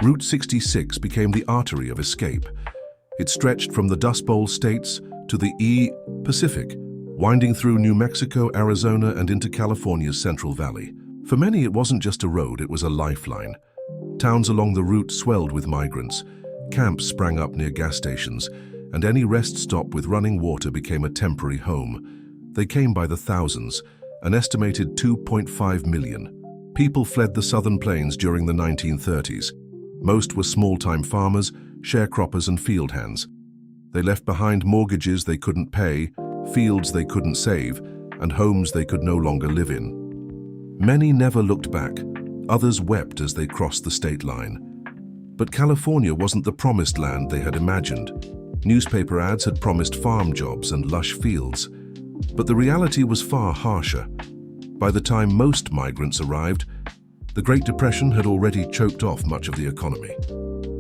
Route 66 became the artery of escape. It stretched from the Dust Bowl states to the Pacific, winding through New Mexico, Arizona, and into California's Central Valley. For many, it wasn't just a road, it was a lifeline. Towns along the route swelled with migrants. Camps sprang up near gas stations, and any rest stop with running water became a temporary home. They came by the thousands, an estimated 2.5 million. People fled the southern plains during the 1930s. Most were small-time farmers, sharecroppers and field hands. They left behind mortgages they couldn't pay, fields they couldn't save, and homes they could no longer live in. Many never looked back. Others wept as they crossed the state line. But California wasn't the promised land they had imagined. Newspaper ads had promised farm jobs and lush fields. But the reality was far harsher. By the time most migrants arrived, the Great Depression had already choked off much of the economy.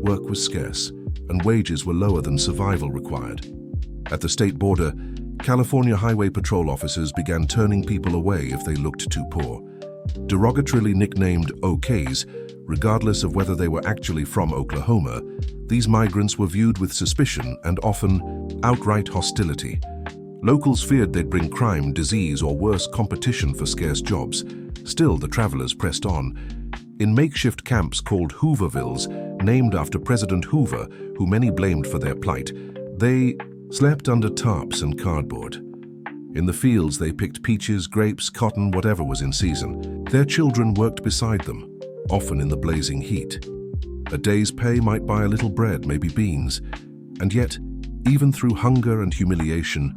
Work was scarce, and wages were lower than survival required. At the state border, California Highway Patrol officers began turning people away if they looked too poor. Derogatorily nicknamed OKs, regardless of whether they were actually from Oklahoma, these migrants were viewed with suspicion and often outright hostility. Locals feared they'd bring crime, disease, or worse, competition for scarce jobs. Still, the travelers pressed on. In makeshift camps called Hoovervilles, named after President Hoover, who many blamed for their plight, they slept under tarps and cardboard. In the fields, they picked peaches, grapes, cotton, whatever was in season. Their children worked beside them, often in the blazing heat. A day's pay might buy a little bread, maybe beans. And yet, even through hunger and humiliation,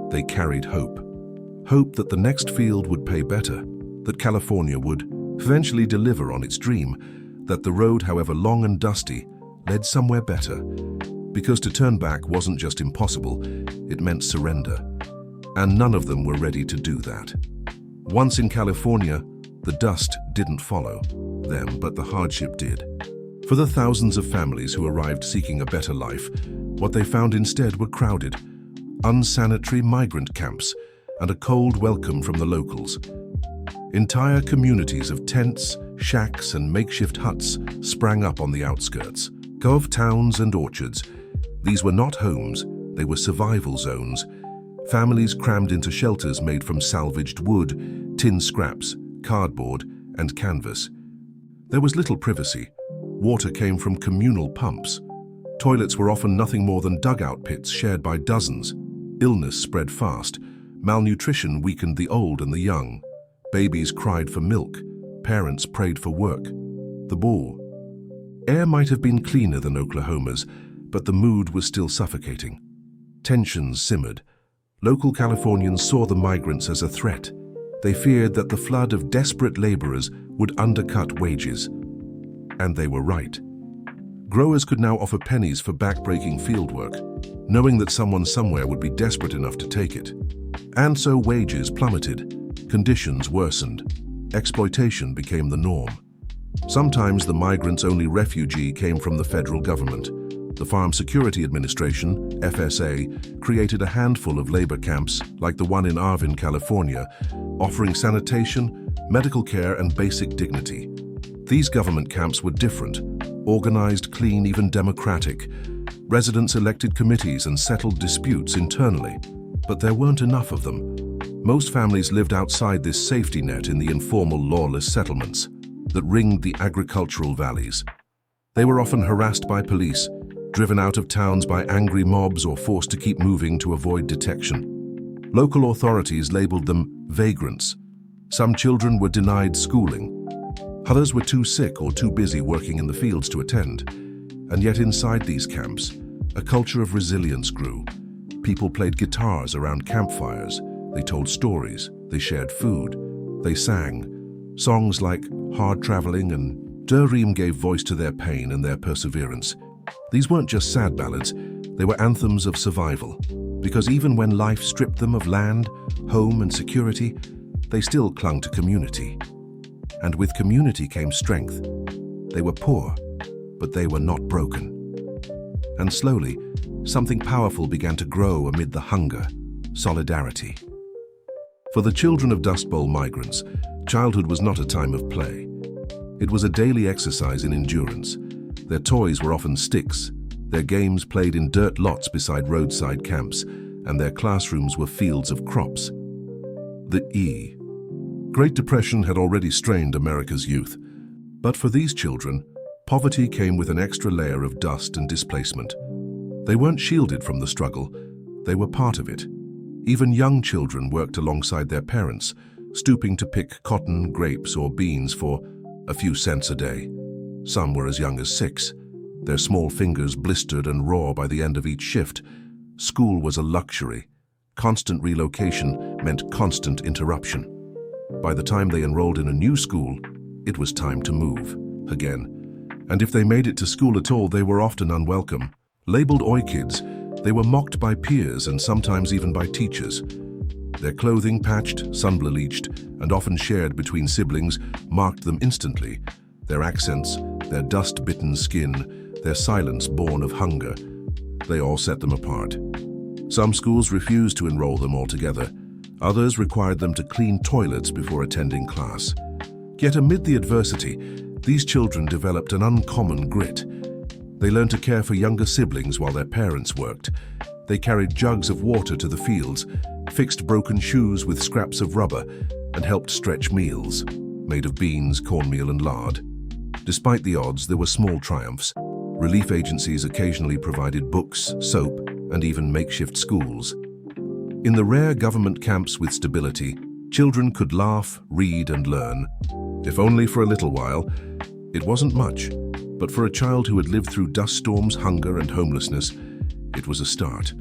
they carried hope. Hope that the next field would pay better, that California would eventually deliver on its dream, that the road, however long and dusty, led somewhere better. Because to turn back wasn't just impossible, it meant surrender. And none of them were ready to do that. Once in California, the dust didn't follow them, but the hardship did. For the thousands of families who arrived seeking a better life, what they found instead were crowded, unsanitary migrant camps, and a cold welcome from the locals. Entire communities of tents, shacks, and makeshift huts sprang up on the outskirts. Of towns and orchards, these were not homes, they were survival zones. Families crammed into shelters made from salvaged wood, tin scraps, cardboard, and canvas. There was little privacy. Water came from communal pumps. Toilets were often nothing more than dugout pits shared by dozens. Illness spread fast. Malnutrition weakened the old and the young. Babies cried for milk. Parents prayed for work. The bull. Air might have been cleaner than Oklahoma's, but the mood was still suffocating. Tensions simmered. Local Californians saw the migrants as a threat. They feared that the flood of desperate laborers would undercut wages. And they were right. Growers could now offer pennies for back-breaking fieldwork, knowing that someone somewhere would be desperate enough to take it. And so wages plummeted, conditions worsened, exploitation became the norm. Sometimes the migrants' only refuge came from the federal government. The Farm Security Administration, FSA, created a handful of labor camps like the one in Arvin, California, offering sanitation, medical care, and basic dignity. These government camps were different, organized, clean, even democratic. Residents elected committees and settled disputes internally. But there weren't enough of them. Most families lived outside this safety net in the informal, lawless settlements that ringed the agricultural valleys. They were often harassed by police, driven out of towns by angry mobs, or forced to keep moving to avoid detection. Local authorities labeled them vagrants. Some children were denied schooling. Others were too sick or too busy working in the fields to attend. And yet inside these camps, a culture of resilience grew. People played guitars around campfires. They told stories. They shared food. They sang. Songs like Hard Traveling and Der Riem gave voice to their pain and their perseverance. These weren't just sad ballads, they were anthems of survival. Because even when life stripped them of land, home, and security, they still clung to community. And with community came strength. They were poor, but they were not broken. And slowly, something powerful began to grow amid the hunger: solidarity. For the children of Dust Bowl migrants, childhood was not a time of play. It was a daily exercise in endurance. Their toys were often sticks, their games played in dirt lots beside roadside camps, and their classrooms were fields of crops. The Great Depression had already strained America's youth. But for these children, poverty came with an extra layer of dust and displacement. They weren't shielded from the struggle, they were part of it. Even young children worked alongside their parents, stooping to pick cotton, grapes, or beans for a few cents a day. Some were as young as 6, their small fingers blistered and raw by the end of each shift. School was a luxury. Constant relocation meant constant interruption. By the time they enrolled in a new school, it was time to move again. And if they made it to school at all, they were often unwelcome. Labeled Oi kids, they were mocked by peers and sometimes even by teachers. Their clothing, patched, sun-bleached, and often shared between siblings, marked them instantly. Their accents, their dust-bitten skin, their silence born of hunger, they all set them apart. Some schools refused to enroll them altogether. Others required them to clean toilets before attending class. Yet amid the adversity, these children developed an uncommon grit. They learned to care for younger siblings while their parents worked. They carried jugs of water to the fields, fixed broken shoes with scraps of rubber, and helped stretch meals, made of beans, cornmeal, and lard. Despite the odds, there were small triumphs. Relief agencies occasionally provided books, soap, and even makeshift schools. In the rare government camps with stability, children could laugh, read, and learn. If only for a little while. It wasn't much, but for a child who had lived through dust storms, hunger, and homelessness, it was a start.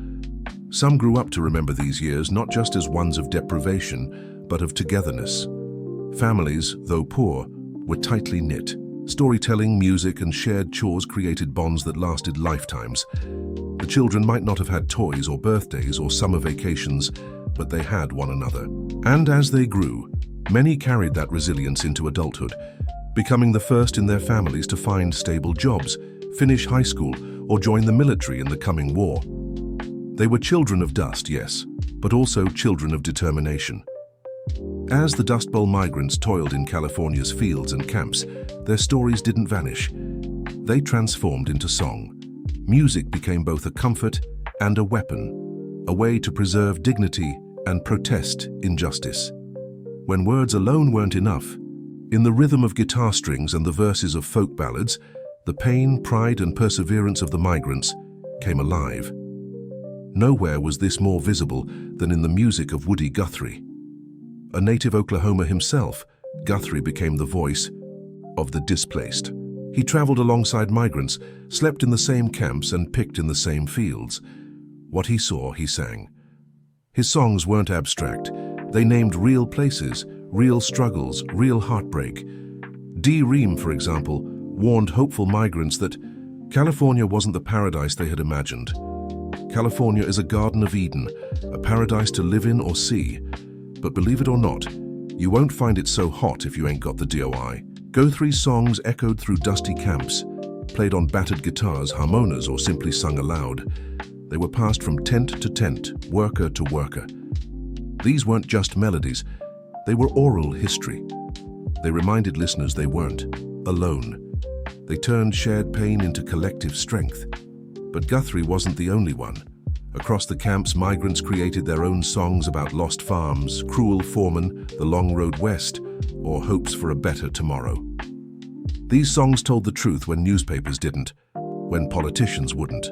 Some grew up to remember these years not just as ones of deprivation, but of togetherness. Families, though poor, were tightly knit. Storytelling, music, and shared chores created bonds that lasted lifetimes. The children might not have had toys or birthdays or summer vacations, but they had one another. And as they grew, many carried that resilience into adulthood, becoming the first in their families to find stable jobs, finish high school, or join the military in the coming war. They were children of dust, yes, but also children of determination. As the Dust Bowl migrants toiled in California's fields and camps, their stories didn't vanish. They transformed into song. Music became both a comfort and a weapon, a way to preserve dignity and protest injustice. When words alone weren't enough, in the rhythm of guitar strings and the verses of folk ballads, the pain, pride, and perseverance of the migrants came alive. Nowhere was this more visible than in the music of Woody Guthrie. A native Oklahoma himself, Guthrie became the voice of the displaced. He traveled alongside migrants, slept in the same camps, and picked in the same fields. What he saw, he sang. His songs weren't abstract. They named real places, real struggles, real heartbreak. Dee Ream, for example, warned hopeful migrants that California wasn't the paradise they had imagined. California is a Garden of Eden, a paradise to live in or see. But believe it or not, you won't find it so hot if you ain't got the DOI. Guthrie's songs echoed through dusty camps, played on battered guitars, harmonas, or simply sung aloud. They were passed from tent to tent, worker to worker. These weren't just melodies, they were oral history. They reminded listeners they weren't alone. They turned shared pain into collective strength. But Guthrie wasn't the only one. Across the camps, migrants created their own songs about lost farms, cruel foremen, the long road west, or hopes for a better tomorrow. These songs told the truth when newspapers didn't, when politicians wouldn't.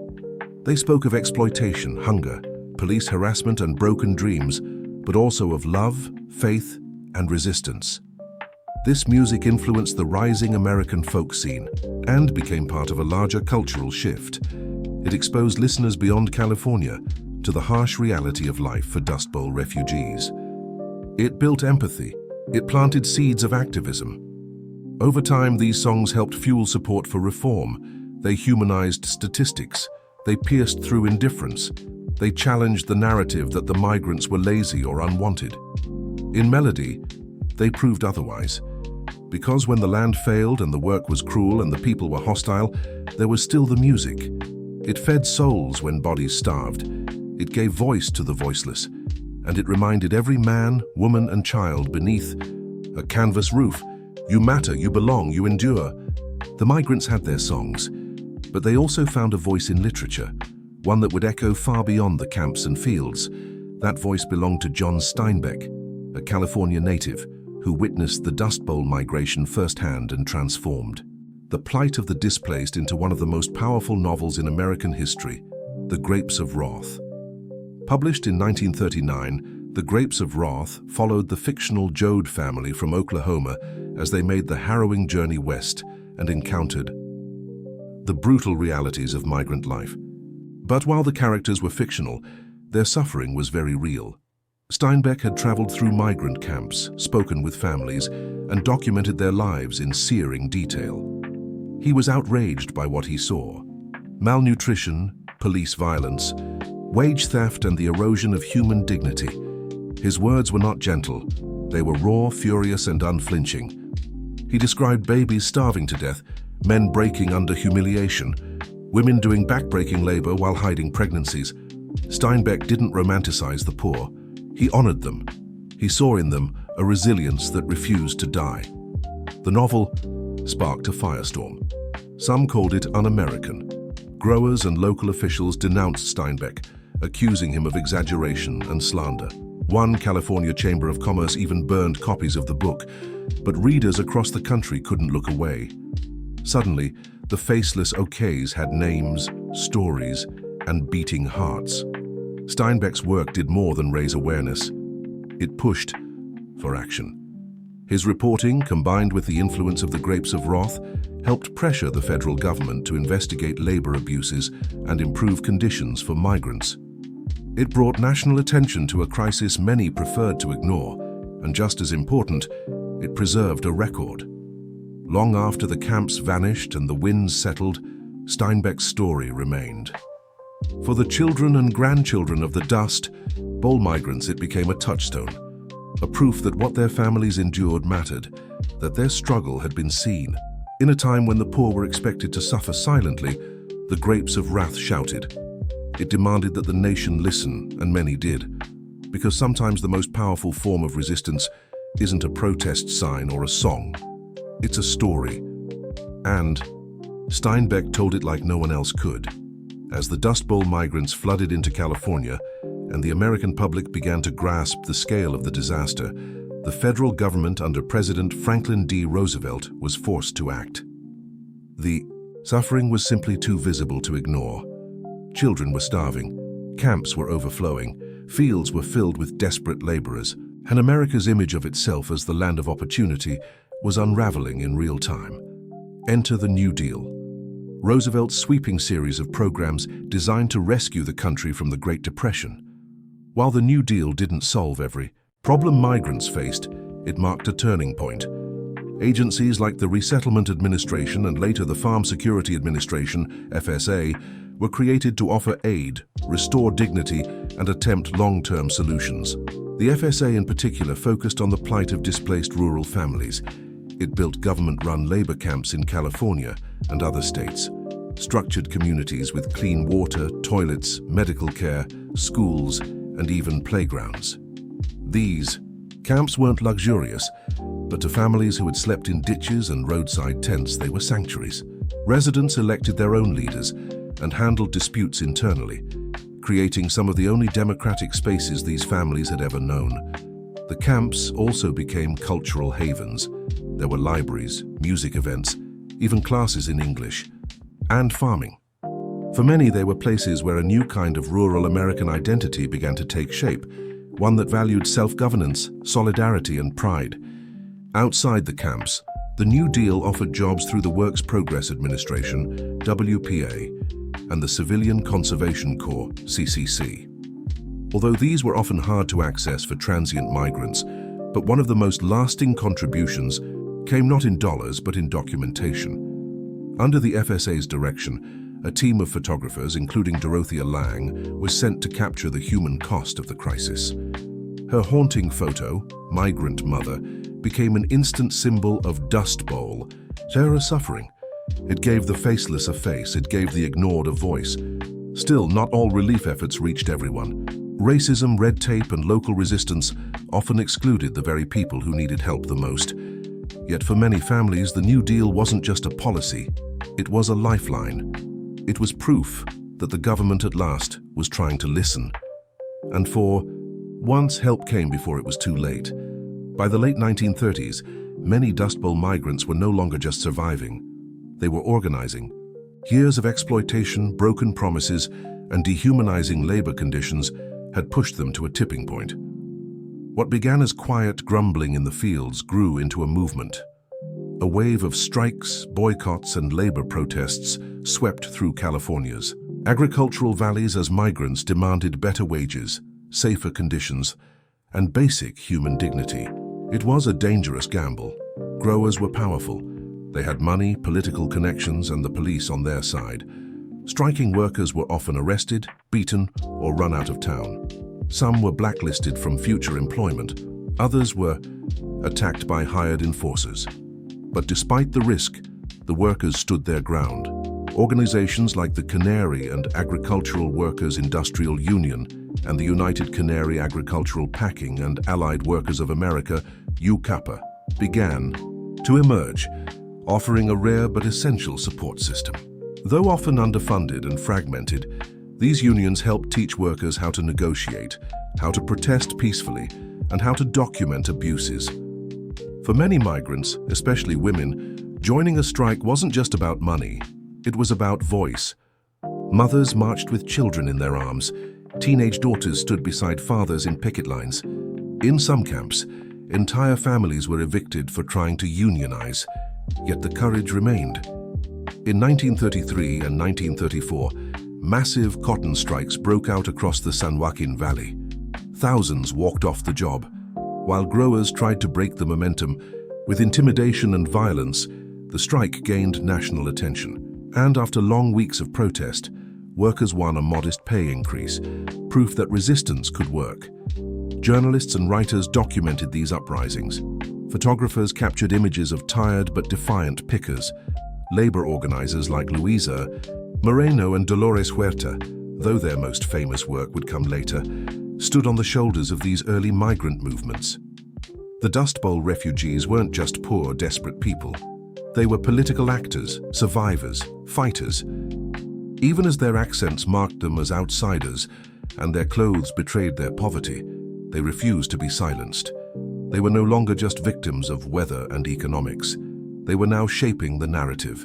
They spoke of exploitation, hunger, police harassment, and broken dreams, but also of love, faith, and resistance. This music influenced the rising American folk scene and became part of a larger cultural shift. It exposed listeners beyond California to the harsh reality of life for Dust Bowl refugees. It built empathy. It planted seeds of activism. Over time, these songs helped fuel support for reform. They humanized statistics. They pierced through indifference. They challenged the narrative that the migrants were lazy or unwanted. In melody, they proved otherwise. Because when the land failed and the work was cruel and the people were hostile, there was still the music. It fed souls when bodies starved. It gave voice to the voiceless. And it reminded every man, woman, and child beneath a canvas roof, you matter, you belong, you endure. The migrants had their songs, but they also found a voice in literature, one that would echo far beyond the camps and fields. That voice belonged to John Steinbeck, a California native who witnessed the Dust Bowl migration firsthand and transformed the plight of the displaced into one of the most powerful novels in American history, The Grapes of Wrath. Published in 1939, The Grapes of Wrath followed the fictional Joad family from Oklahoma as they made the harrowing journey west and encountered the brutal realities of migrant life. But while the characters were fictional, their suffering was very real. Steinbeck had traveled through migrant camps, spoken with families, and documented their lives in searing detail. He was outraged by what he saw: malnutrition, police violence, wage theft, and the erosion of human dignity. His words were not gentle. They were raw, furious, and unflinching. He described babies starving to death, men breaking under humiliation, women doing back-breaking labor while hiding pregnancies. Steinbeck didn't romanticize the poor. He honored them. He saw in them a resilience that refused to die. The novel sparked a firestorm. Some called it un-American. Growers and local officials denounced Steinbeck, accusing him of exaggeration and slander. One California Chamber of Commerce even burned copies of the book, but readers across the country couldn't look away. Suddenly, the faceless okays had names, stories, and beating hearts. Steinbeck's work did more than raise awareness. It pushed for action. His reporting, combined with the influence of the Grapes of Wrath, helped pressure the federal government to investigate labor abuses and improve conditions for migrants. It brought national attention to a crisis many preferred to ignore, and just as important, it preserved a record. Long after the camps vanished and the winds settled, Steinbeck's story remained. For the children and grandchildren of the dust bowl migrants, it became a touchstone, a proof that what their families endured mattered, that their struggle had been seen. In a time when the poor were expected to suffer silently, the Grapes of Wrath shouted. It demanded that the nation listen, and many did, because sometimes the most powerful form of resistance isn't a protest sign or a song. It's a story. And Steinbeck told it like no one else could. As the Dust Bowl migrants flooded into California and the American public began to grasp the scale of the disaster, the federal government under President Franklin D. Roosevelt was forced to act. The suffering was simply too visible to ignore. Children were starving, camps were overflowing, fields were filled with desperate laborers, and America's image of itself as the land of opportunity was unraveling in real time. Enter the New Deal, Roosevelt's sweeping series of programs designed to rescue the country from the Great Depression. While the New Deal didn't solve every problem migrants faced, it marked a turning point. Agencies like the Resettlement Administration and later the Farm Security Administration, FSA, were created to offer aid, restore dignity, and attempt long-term solutions. The FSA in particular focused on the plight of displaced rural families. It built government-run labor camps in California and other states, structured communities with clean water, toilets, medical care, schools, and even playgrounds. These camps weren't luxurious, but to families who had slept in ditches and roadside tents, they were sanctuaries. Residents elected their own leaders and handled disputes internally, creating some of the only democratic spaces these families had ever known. The camps also became cultural havens. There were libraries, music events, even classes in English, and farming. For many, they were places where a new kind of rural American identity began to take shape, one that valued self-governance, solidarity, and pride. Outside the camps, the New Deal offered jobs through the Works Progress Administration, WPA, and the Civilian Conservation Corps, CCC. Although these were often hard to access for transient migrants, but one of the most lasting contributions came not in dollars but in documentation. Under the FSA's direction, a team of photographers, including Dorothea Lange, was sent to capture the human cost of the crisis. Her haunting photo, Migrant Mother, became an instant symbol of Dust Bowl, terror suffering. It gave the faceless a face, it gave the ignored a voice. Still, not all relief efforts reached everyone. Racism, red tape, and local resistance often excluded the very people who needed help the most. Yet for many families, the New Deal wasn't just a policy, it was a lifeline. It was proof that the government at last was trying to listen. And for once, help came before it was too late. By the late 1930s, many Dust Bowl migrants were no longer just surviving. They were organizing. Years of exploitation, broken promises, and dehumanizing labor conditions had pushed them to a tipping point. What began as quiet grumbling in the fields grew into a movement. A wave of strikes, boycotts, and labor protests swept through California's agricultural valleys as migrants demanded better wages, safer conditions, and basic human dignity. It was a dangerous gamble. Growers were powerful. They had money, political connections, and the police on their side. Striking workers were often arrested, beaten, or run out of town. Some were blacklisted from future employment. Others were attacked by hired enforcers. But despite the risk, the workers stood their ground. Organizations like the Canary and Agricultural Workers Industrial Union and the United Canary Agricultural Packing and Allied Workers of America, UCAPA, began to emerge, offering a rare but essential support system. Though often underfunded and fragmented, these unions helped teach workers how to negotiate, how to protest peacefully, and how to document abuses. For many migrants, especially women, joining a strike wasn't just about money. It was about voice. Mothers marched with children in their arms. Teenage daughters stood beside fathers in picket lines. In some camps, entire families were evicted for trying to unionize, yet the courage remained. In 1933 and 1934, massive cotton strikes broke out across the San Joaquin Valley. Thousands walked off the job, while growers tried to break the momentum. With intimidation and violence, the strike gained national attention. And after long weeks of protest, workers won a modest pay increase, proof that resistance could work. Journalists and writers documented these uprisings. Photographers captured images of tired but defiant pickers. Labor organizers like Luisa Moreno and Dolores Huerta, though their most famous work would come later, stood on the shoulders of these early migrant movements. The Dust Bowl refugees weren't just poor, desperate people. They were political actors, survivors, fighters. Even as their accents marked them as outsiders and their clothes betrayed their poverty, they refused to be silenced. They were no longer just victims of weather and economics. They were now shaping the narrative.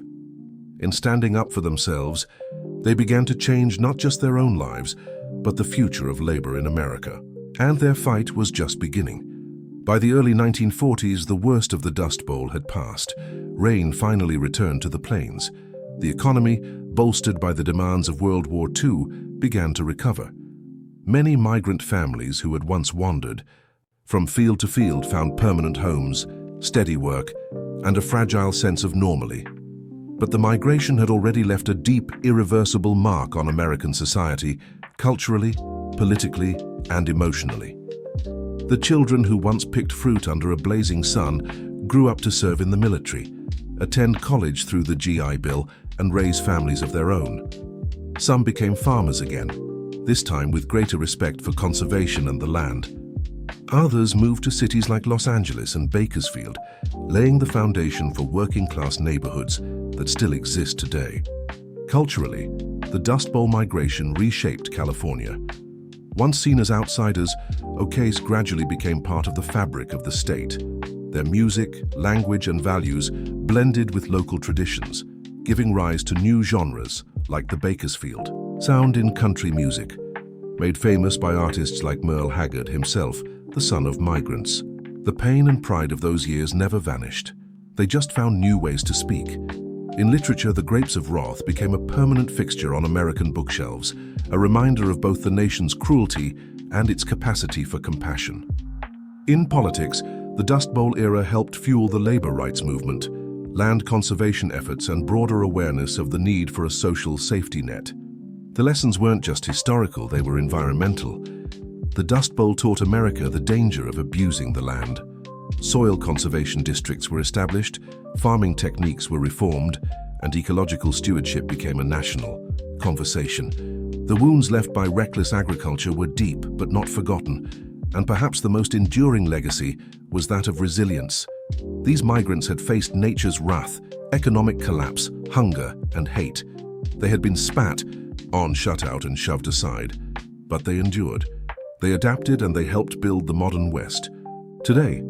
In standing up for themselves, they began to change not just their own lives, but the future of labor in America. And their fight was just beginning. By the early 1940s, the worst of the Dust Bowl had passed. Rain finally returned to the plains. The economy, bolstered by the demands of World War II, began to recover. Many migrant families who had once wandered from field to field found permanent homes, steady work, and a fragile sense of normalcy. But the migration had already left a deep, irreversible mark on American society, culturally, politically, and emotionally. The children who once picked fruit under a blazing sun grew up to serve in the military, attend college through the GI Bill, and raise families of their own. Some became farmers again, this time with greater respect for conservation and the land. Others moved to cities like Los Angeles and Bakersfield, laying the foundation for working-class neighborhoods that still exist today. Culturally, the Dust Bowl migration reshaped California. Once seen as outsiders, Ocs gradually became part of the fabric of the state. Their music, language, and values blended with local traditions, giving rise to new genres like the Bakersfield sound in country music, made famous by artists like Merle Haggard himself, the son of migrants. The pain and pride of those years never vanished. They just found new ways to speak. In literature, The Grapes of Wrath became a permanent fixture on American bookshelves, a reminder of both the nation's cruelty and its capacity for compassion. In politics, the Dust Bowl era helped fuel the labor rights movement, land conservation efforts, and broader awareness of the need for a social safety net. The lessons weren't just historical, they were environmental. The Dust Bowl taught America the danger of abusing the land. Soil conservation districts were established, farming techniques were reformed, and ecological stewardship became a national conversation. The wounds left by reckless agriculture were deep but not forgotten, and perhaps the most enduring legacy was that of resilience. These migrants had faced nature's wrath, economic collapse, hunger, and hate. They had been spat on, shut out, and shoved aside, but they endured. They adapted and they helped build the modern West. Today,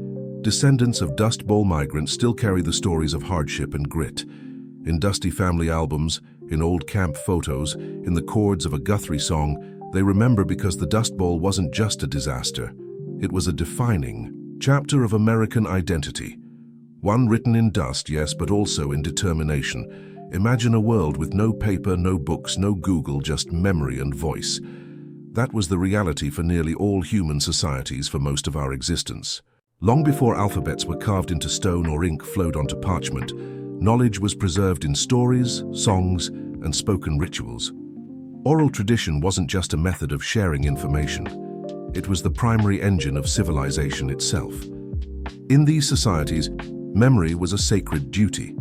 descendants of Dust Bowl migrants still carry the stories of hardship and grit. In dusty family albums, in old camp photos, in the chords of a Guthrie song, they remember because the Dust Bowl wasn't just a disaster. It was a defining chapter of American identity. One written in dust, yes, but also in determination. Imagine a world with no paper, no books, no Google, just memory and voice. That was the reality for nearly all human societies for most of our existence. Long before alphabets were carved into stone or ink flowed onto parchment, knowledge was preserved in stories, songs, and spoken rituals. Oral tradition wasn't just a method of sharing information. It was the primary engine of civilization itself. In these societies, memory was a sacred duty.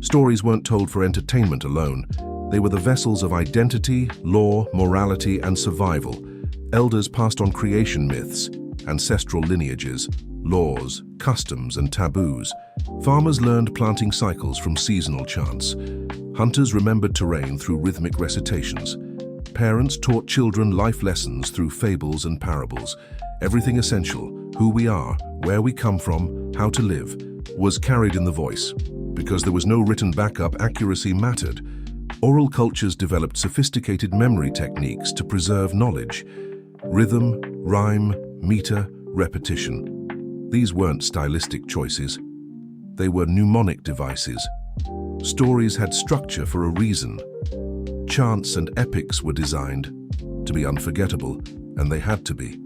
Stories weren't told for entertainment alone. They were the vessels of identity, law, morality, and survival. Elders passed on creation myths, ancestral lineages, laws, customs, and taboos. Farmers learned planting cycles from seasonal chants. Hunters remembered terrain through rhythmic recitations. Parents taught children life lessons through fables and parables. Everything essential, who we are, where we come from, how to live, was carried in the voice. Because there was no written backup, accuracy mattered. Oral cultures developed sophisticated memory techniques to preserve knowledge. Rhythm, rhyme, meter, repetition. These weren't stylistic choices. They were mnemonic devices. Stories had structure for a reason. Chants and epics were designed to be unforgettable, and they had to be.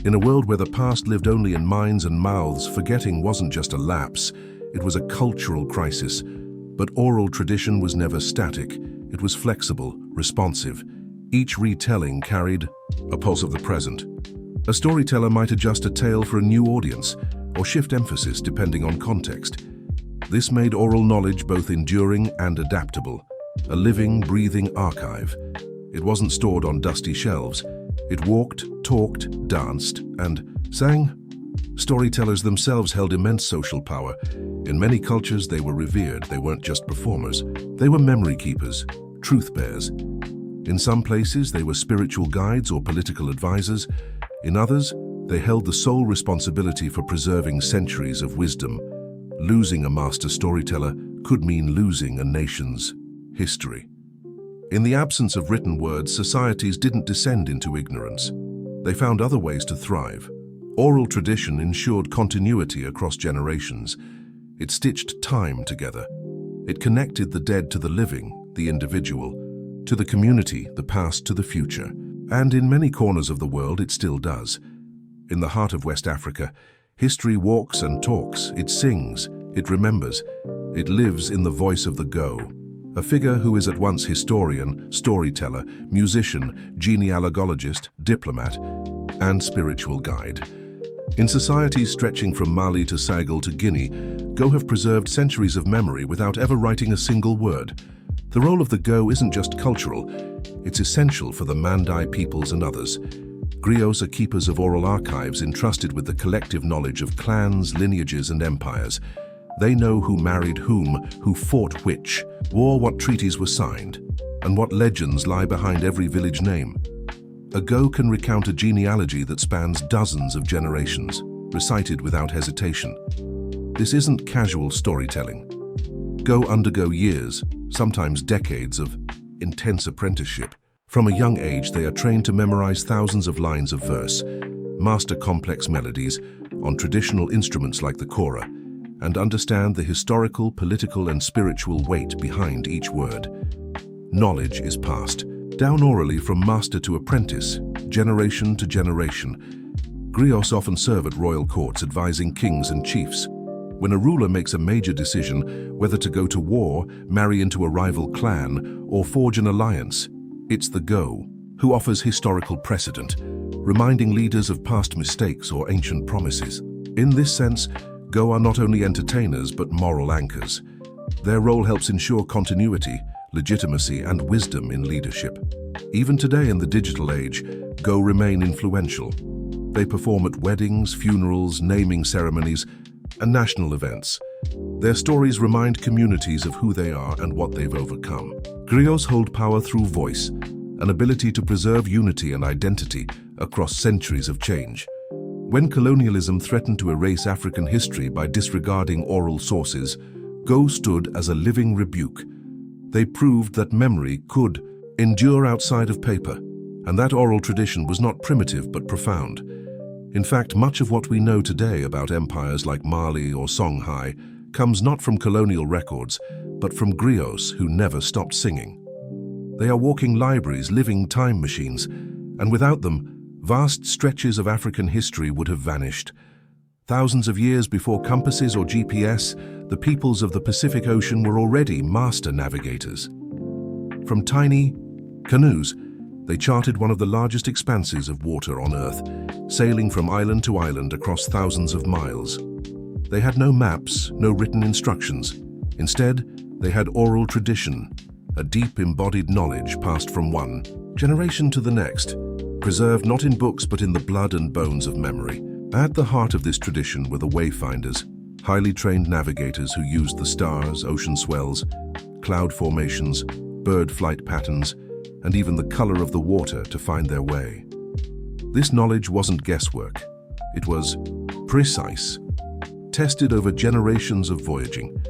In a world where the past lived only in minds and mouths, forgetting wasn't just a lapse, it was a cultural crisis. But oral tradition was never static. It was flexible, responsive. Each retelling carried a pulse of the present. A storyteller might adjust a tale for a new audience, or shift emphasis depending on context. This made oral knowledge both enduring and adaptable. A living, breathing archive. It wasn't stored on dusty shelves. It walked, talked, danced, and sang. Storytellers themselves held immense social power. In many cultures, they were revered. They weren't just performers. They were memory keepers, truth bearers. In some places, they were spiritual guides or political advisors. In others, they held the sole responsibility for preserving centuries of wisdom. Losing a master storyteller could mean losing a nation's history. In the absence of written words, societies didn't descend into ignorance. They found other ways to thrive. Oral tradition ensured continuity across generations. It stitched time together. It connected the dead to the living, the individual, to the community, the past to the future. And in many corners of the world, it still does. In the heart of West Africa, history walks and talks. It sings, it remembers, it lives in the voice of the Go. A figure who is at once historian, storyteller, musician, genealogist, diplomat, and spiritual guide. In societies stretching from Mali to Senegal to Guinea, Go have preserved centuries of memory without ever writing a single word. The role of the Go isn't just cultural, it's essential for the Mandai peoples and others. Griots are keepers of oral archives entrusted with the collective knowledge of clans, lineages, and empires. They know who married whom, who fought which, wore what treaties were signed, and what legends lie behind every village name. A Go can recount a genealogy that spans dozens of generations, recited without hesitation. This isn't casual storytelling. Go undergo years, sometimes decades of intense apprenticeship. From a young age, they are trained to memorize thousands of lines of verse, master complex melodies on traditional instruments like the kora, and understand the historical, political, and spiritual weight behind each word. Knowledge is passed down orally from master to apprentice, generation to generation. Griots often serve at royal courts advising kings and chiefs. When a ruler makes a major decision, whether to go to war, marry into a rival clan, or forge an alliance, it's the Go who offers historical precedent, reminding leaders of past mistakes or ancient promises. In this sense, Go are not only entertainers but moral anchors. Their role helps ensure continuity, legitimacy, and wisdom in leadership. Even today in the digital age, Go remain influential. They perform at weddings, funerals, naming ceremonies, and national events. Their stories remind communities of who they are and what they've overcome. Griots hold power through voice, an ability to preserve unity and identity across centuries of change. When colonialism threatened to erase African history by disregarding oral sources, Go stood as a living rebuke. They proved that memory could endure outside of paper, and that oral tradition was not primitive but profound. In fact, much of what we know today about empires like Mali or Songhai comes not from colonial records, but from griots who never stopped singing. They are walking libraries, living time machines, and without them, vast stretches of African history would have vanished. Thousands of years before compasses or GPS, the peoples of the Pacific Ocean were already master navigators. From tiny canoes, they charted one of the largest expanses of water on Earth, sailing from island to island across thousands of miles. They had no maps, no written instructions. Instead, they had oral tradition, a deep embodied knowledge passed from one generation to the next, preserved not in books but in the blood and bones of memory. At the heart of this tradition were the wayfinders, highly trained navigators who used the stars, ocean swells, cloud formations, bird flight patterns, and even the color of the water to find their way. This knowledge wasn't guesswork. It was precise, tested over generations of voyaging.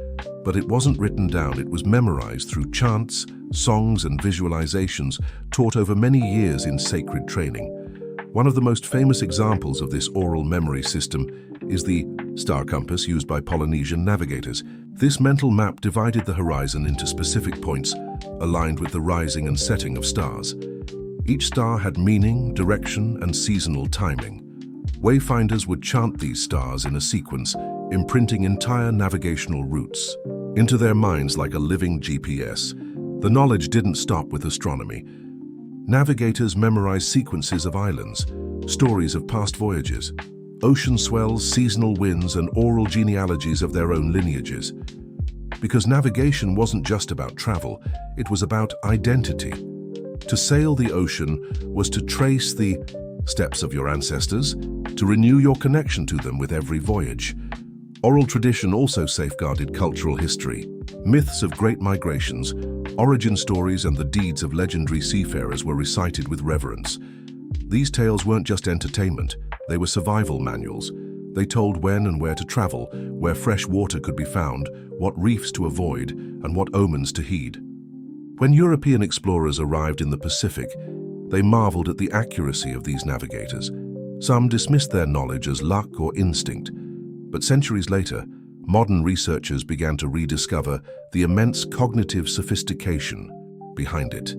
But it wasn't written down, it was memorized through chants, songs, and visualizations taught over many years in sacred training. One of the most famous examples of this oral memory system is the star compass used by Polynesian navigators. This mental map divided the horizon into specific points, aligned with the rising and setting of stars. Each star had meaning, direction, and seasonal timing. Wayfinders would chant these stars in a sequence, imprinting entire navigational routes into their minds like a living GPS. The knowledge didn't stop with astronomy. Navigators memorized sequences of islands, stories of past voyages, ocean swells, seasonal winds, and oral genealogies of their own lineages. Because navigation wasn't just about travel, it was about identity. To sail the ocean was to trace the steps of your ancestors, to renew your connection to them with every voyage. Oral tradition also safeguarded cultural history. Myths of great migrations, origin stories, and the deeds of legendary seafarers were recited with reverence. These tales weren't just entertainment, they were survival manuals. They told when and where to travel, where fresh water could be found, what reefs to avoid, and what omens to heed. When European explorers arrived in the Pacific, they marveled at the accuracy of these navigators. Some dismissed their knowledge as luck or instinct. But centuries later, modern researchers began to rediscover the immense cognitive sophistication behind it.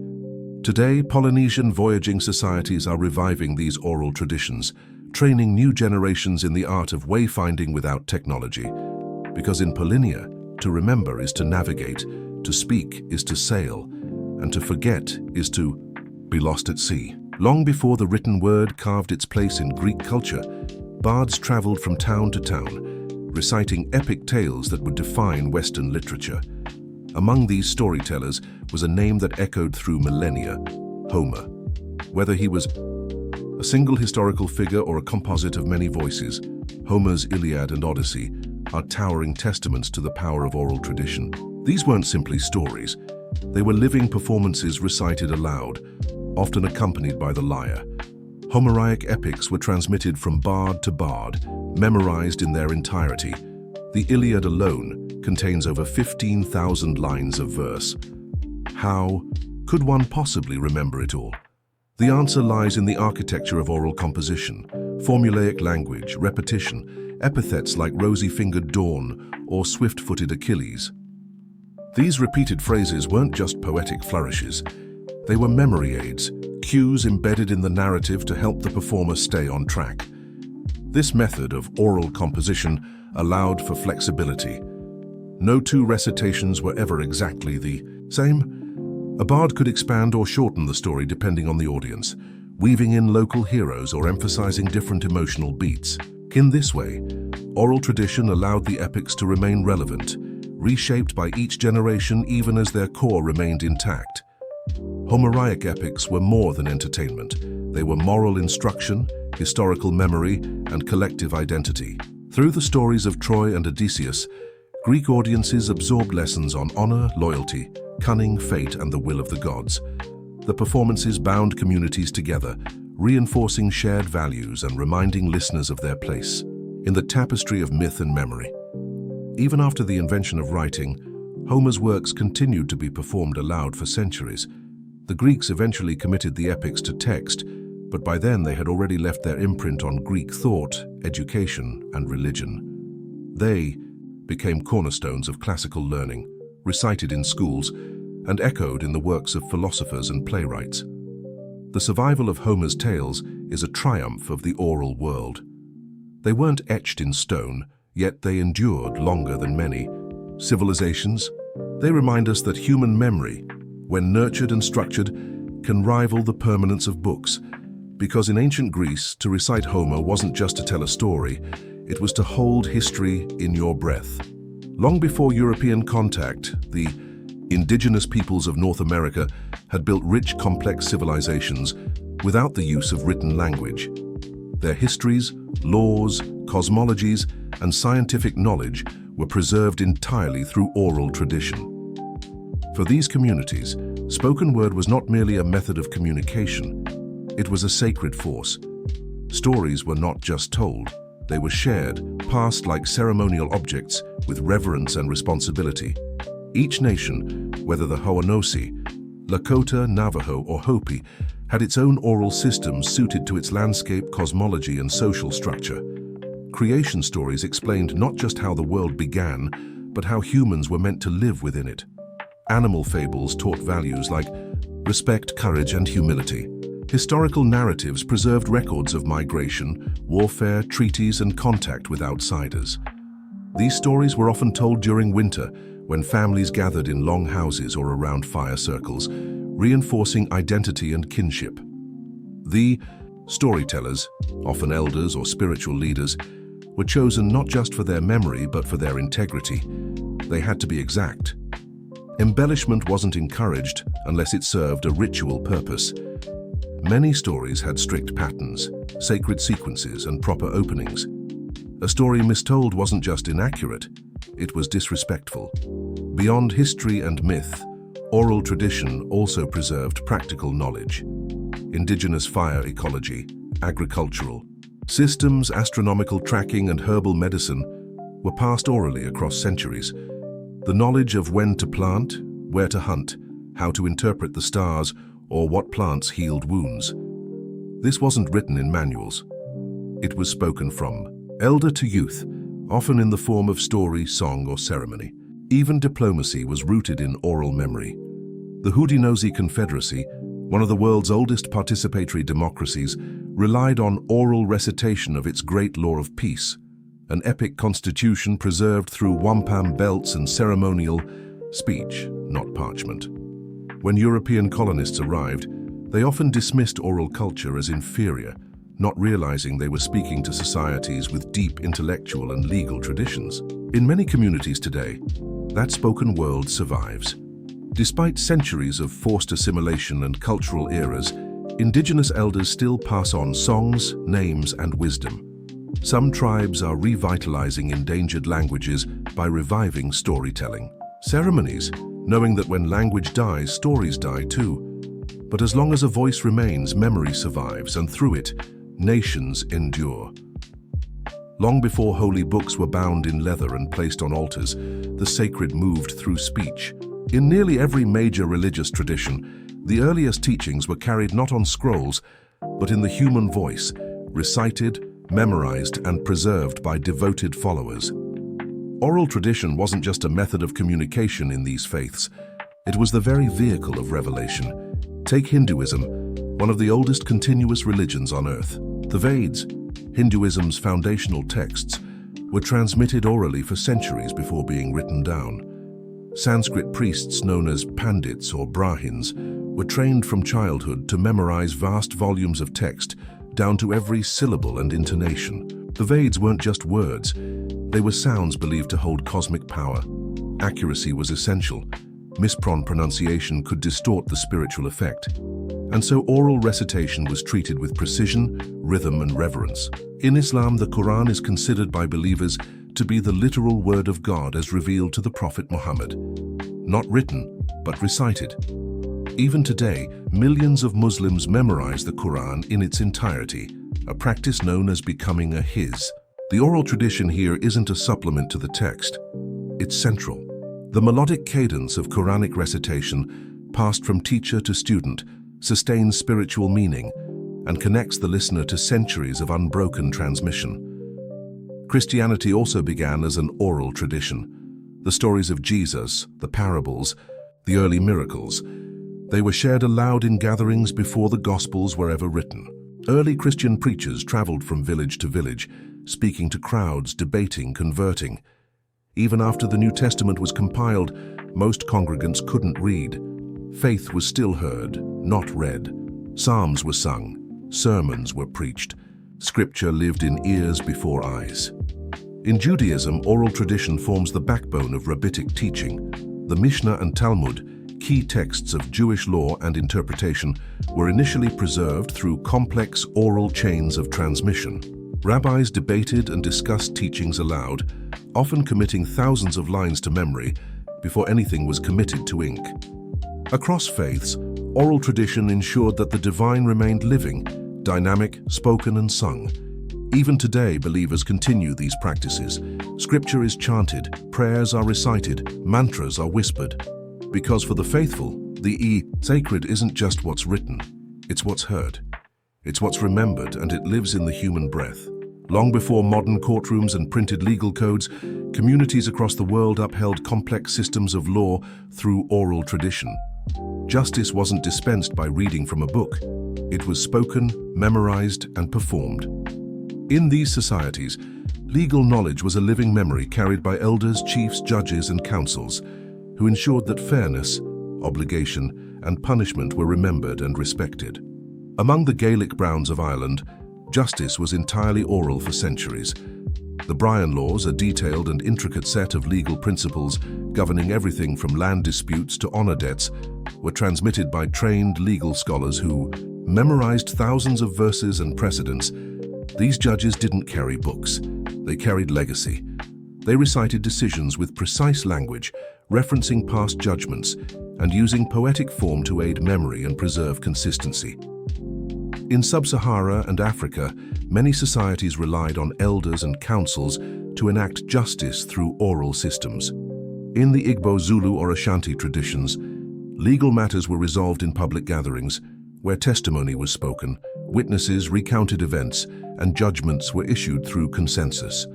Today, Polynesian voyaging societies are reviving these oral traditions, training new generations in the art of wayfinding without technology. Because in Polynesia, to remember is to navigate, to speak is to sail, and to forget is to be lost at sea. Long before the written word carved its place in Greek culture, bards traveled from town to town, reciting epic tales that would define Western literature. Among these storytellers was a name that echoed through millennia: Homer. Whether he was a single historical figure or a composite of many voices, Homer's Iliad and Odyssey are towering testaments to the power of oral tradition. These weren't simply stories. They were living performances recited aloud, often accompanied by the lyre. Homeric epics were transmitted from bard to bard, memorized in their entirety. The Iliad alone contains over 15,000 lines of verse. How could one possibly remember it all? The answer lies in the architecture of oral composition, formulaic language, repetition, epithets like rosy-fingered Dawn or swift-footed Achilles. These repeated phrases weren't just poetic flourishes. They were memory aids, cues embedded in the narrative to help the performer stay on track. This method of oral composition allowed for flexibility. No two recitations were ever exactly the same. A bard could expand or shorten the story depending on the audience, weaving in local heroes or emphasizing different emotional beats. In this way, oral tradition allowed the epics to remain relevant, reshaped by each generation even as their core remained intact. Homeric epics were more than entertainment. They were moral instruction, historical memory, and collective identity. Through the stories of Troy and Odysseus, Greek audiences absorbed lessons on honor, loyalty, cunning, fate, and the will of the gods. The performances bound communities together, reinforcing shared values and reminding listeners of their place in the tapestry of myth and memory. Even after the invention of writing, Homer's works continued to be performed aloud for centuries. The Greeks eventually committed the epics to text, but by then they had already left their imprint on Greek thought, education, and religion. They became cornerstones of classical learning, recited in schools, and echoed in the works of philosophers and playwrights. The survival of Homer's tales is a triumph of the oral world. They weren't etched in stone, yet they endured longer than many civilizations. They remind us that human memory, when nurtured and structured, can rival the permanence of books. Because in ancient Greece, to recite Homer wasn't just to tell a story, it was to hold history in your breath. Long before European contact, the indigenous peoples of North America had built rich, complex civilizations without the use of written language. Their histories, laws, cosmologies, and scientific knowledge were preserved entirely through oral tradition. For these communities, spoken word was not merely a method of communication, it was a sacred force. Stories were not just told, they were shared, passed like ceremonial objects with reverence and responsibility. Each nation, whether the Ho'onosi, Lakota, Navajo, or Hopi, had its own oral systems suited to its landscape, cosmology, and social structure. Creation stories explained not just how the world began, but how humans were meant to live within it. Animal fables taught values like respect, courage, and humility. Historical narratives preserved records of migration, warfare, treaties, and contact with outsiders. These stories were often told during winter, when families gathered in long houses or around fire circles, reinforcing identity and kinship. The storytellers, often elders or spiritual leaders, were chosen not just for their memory but for their integrity. They had to be exact. Embellishment wasn't encouraged unless it served a ritual purpose. Many stories had strict patterns, sacred sequences, and proper openings. A story mistold wasn't just inaccurate, it was disrespectful. Beyond history and myth, oral tradition also preserved practical knowledge. Indigenous fire ecology, agricultural systems, astronomical tracking, and herbal medicine were passed orally across centuries. The knowledge of when to plant, where to hunt, how to interpret the stars, or what plants healed wounds. This wasn't written in manuals. It was spoken from elder to youth, often in the form of story, song, or ceremony. Even diplomacy was rooted in oral memory. The Haudenosaunee Confederacy, one of the world's oldest participatory democracies, relied on oral recitation of its great law of peace, an epic constitution preserved through wampum belts and ceremonial speech, not parchment. When European colonists arrived, they often dismissed oral culture as inferior, not realizing they were speaking to societies with deep intellectual and legal traditions. In many communities today, that spoken world survives. Despite centuries of forced assimilation and cultural eras, indigenous elders still pass on songs, names, and wisdom. Some tribes are revitalizing endangered languages by reviving storytelling. Ceremonies, knowing that when language dies, stories die too. But as long as a voice remains, memory survives, and through it, nations endure. Long before holy books were bound in leather and placed on altars, the sacred moved through speech. In nearly every major religious tradition, the earliest teachings were carried not on scrolls, but in the human voice, recited, memorized, and preserved by devoted followers. Oral tradition wasn't just a method of communication in these faiths, it was the very vehicle of revelation. Take Hinduism, one of the oldest continuous religions on earth. The Vedas, Hinduism's foundational texts, were transmitted orally for centuries before being written down. Sanskrit priests known as pandits or brahmins were trained from childhood to memorize vast volumes of text down to every syllable and intonation. The Vedas weren't just words, they were sounds believed to hold cosmic power. Accuracy was essential. Mispronunciation could distort the spiritual effect. And so oral recitation was treated with precision, rhythm, and reverence. In Islam, the Quran is considered by believers to be the literal word of God as revealed to the Prophet Muhammad. Not written, but recited. Even today, millions of Muslims memorize the Quran in its entirety, a practice known as becoming a Hiz. The oral tradition here isn't a supplement to the text. It's central. The melodic cadence of Quranic recitation, passed from teacher to student, sustains spiritual meaning, and connects the listener to centuries of unbroken transmission. Christianity also began as an oral tradition. The stories of Jesus, the parables, the early miracles, they were shared aloud in gatherings before the Gospels were ever written. Early Christian preachers traveled from village to village, speaking to crowds, debating, converting. Even after the New Testament was compiled, most congregants couldn't read. Faith was still heard, not read. Psalms were sung, sermons were preached. Scripture lived in ears before eyes. In Judaism, oral tradition forms the backbone of rabbinic teaching. The Mishnah and Talmud, key texts of Jewish law and interpretation, were initially preserved through complex oral chains of transmission. Rabbis debated and discussed teachings aloud, often committing thousands of lines to memory before anything was committed to ink. Across faiths, oral tradition ensured that the divine remained living, dynamic, spoken and sung. Even today, believers continue these practices. Scripture is chanted, prayers are recited, mantras are whispered. Because for the faithful, the sacred isn't just what's written, it's what's heard. It's what's remembered, and it lives in the human breath. Long before modern courtrooms and printed legal codes, communities across the world upheld complex systems of law through oral tradition. Justice wasn't dispensed by reading from a book. It was spoken, memorized, and performed. In these societies, legal knowledge was a living memory carried by elders, chiefs, judges, and councils, who ensured that fairness, obligation, and punishment were remembered and respected. Among the Gaelic Browns of Ireland, justice was entirely oral for centuries. The Bryan Laws, a detailed and intricate set of legal principles governing everything from land disputes to honor debts, were transmitted by trained legal scholars who memorized thousands of verses and precedents. These judges didn't carry books. They carried legacy. They recited decisions with precise language, referencing past judgments, and using poetic form to aid memory and preserve consistency. In Sub-Sahara and Africa, many societies relied on elders and councils to enact justice through oral systems. In the Igbo, Zulu, or Ashanti traditions, legal matters were resolved in public gatherings, where testimony was spoken, witnesses recounted events, and judgments were issued through consensus.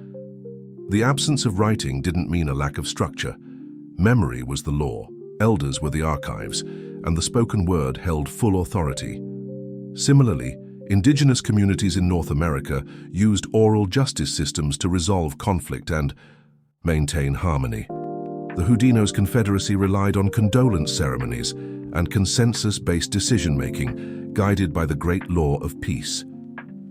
The absence of writing didn't mean a lack of structure. Memory was the law, elders were the archives, and the spoken word held full authority. Similarly, indigenous communities in North America used oral justice systems to resolve conflict and maintain harmony. The Hudinos Confederacy relied on condolence ceremonies and consensus-based decision-making, guided by the Great Law of Peace.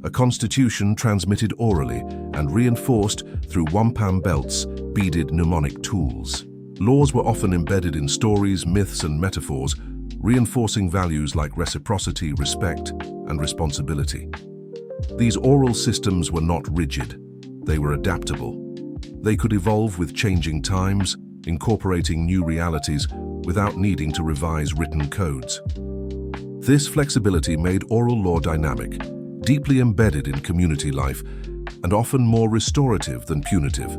A constitution transmitted orally and reinforced through wampum belts, beaded mnemonic tools. Laws were often embedded in stories, myths, and metaphors, reinforcing values like reciprocity, respect, and responsibility. These oral systems were not rigid. They were adaptable. They could evolve with changing times, incorporating new realities without needing to revise written codes. This flexibility made oral law dynamic, deeply embedded in community life, and often more restorative than punitive.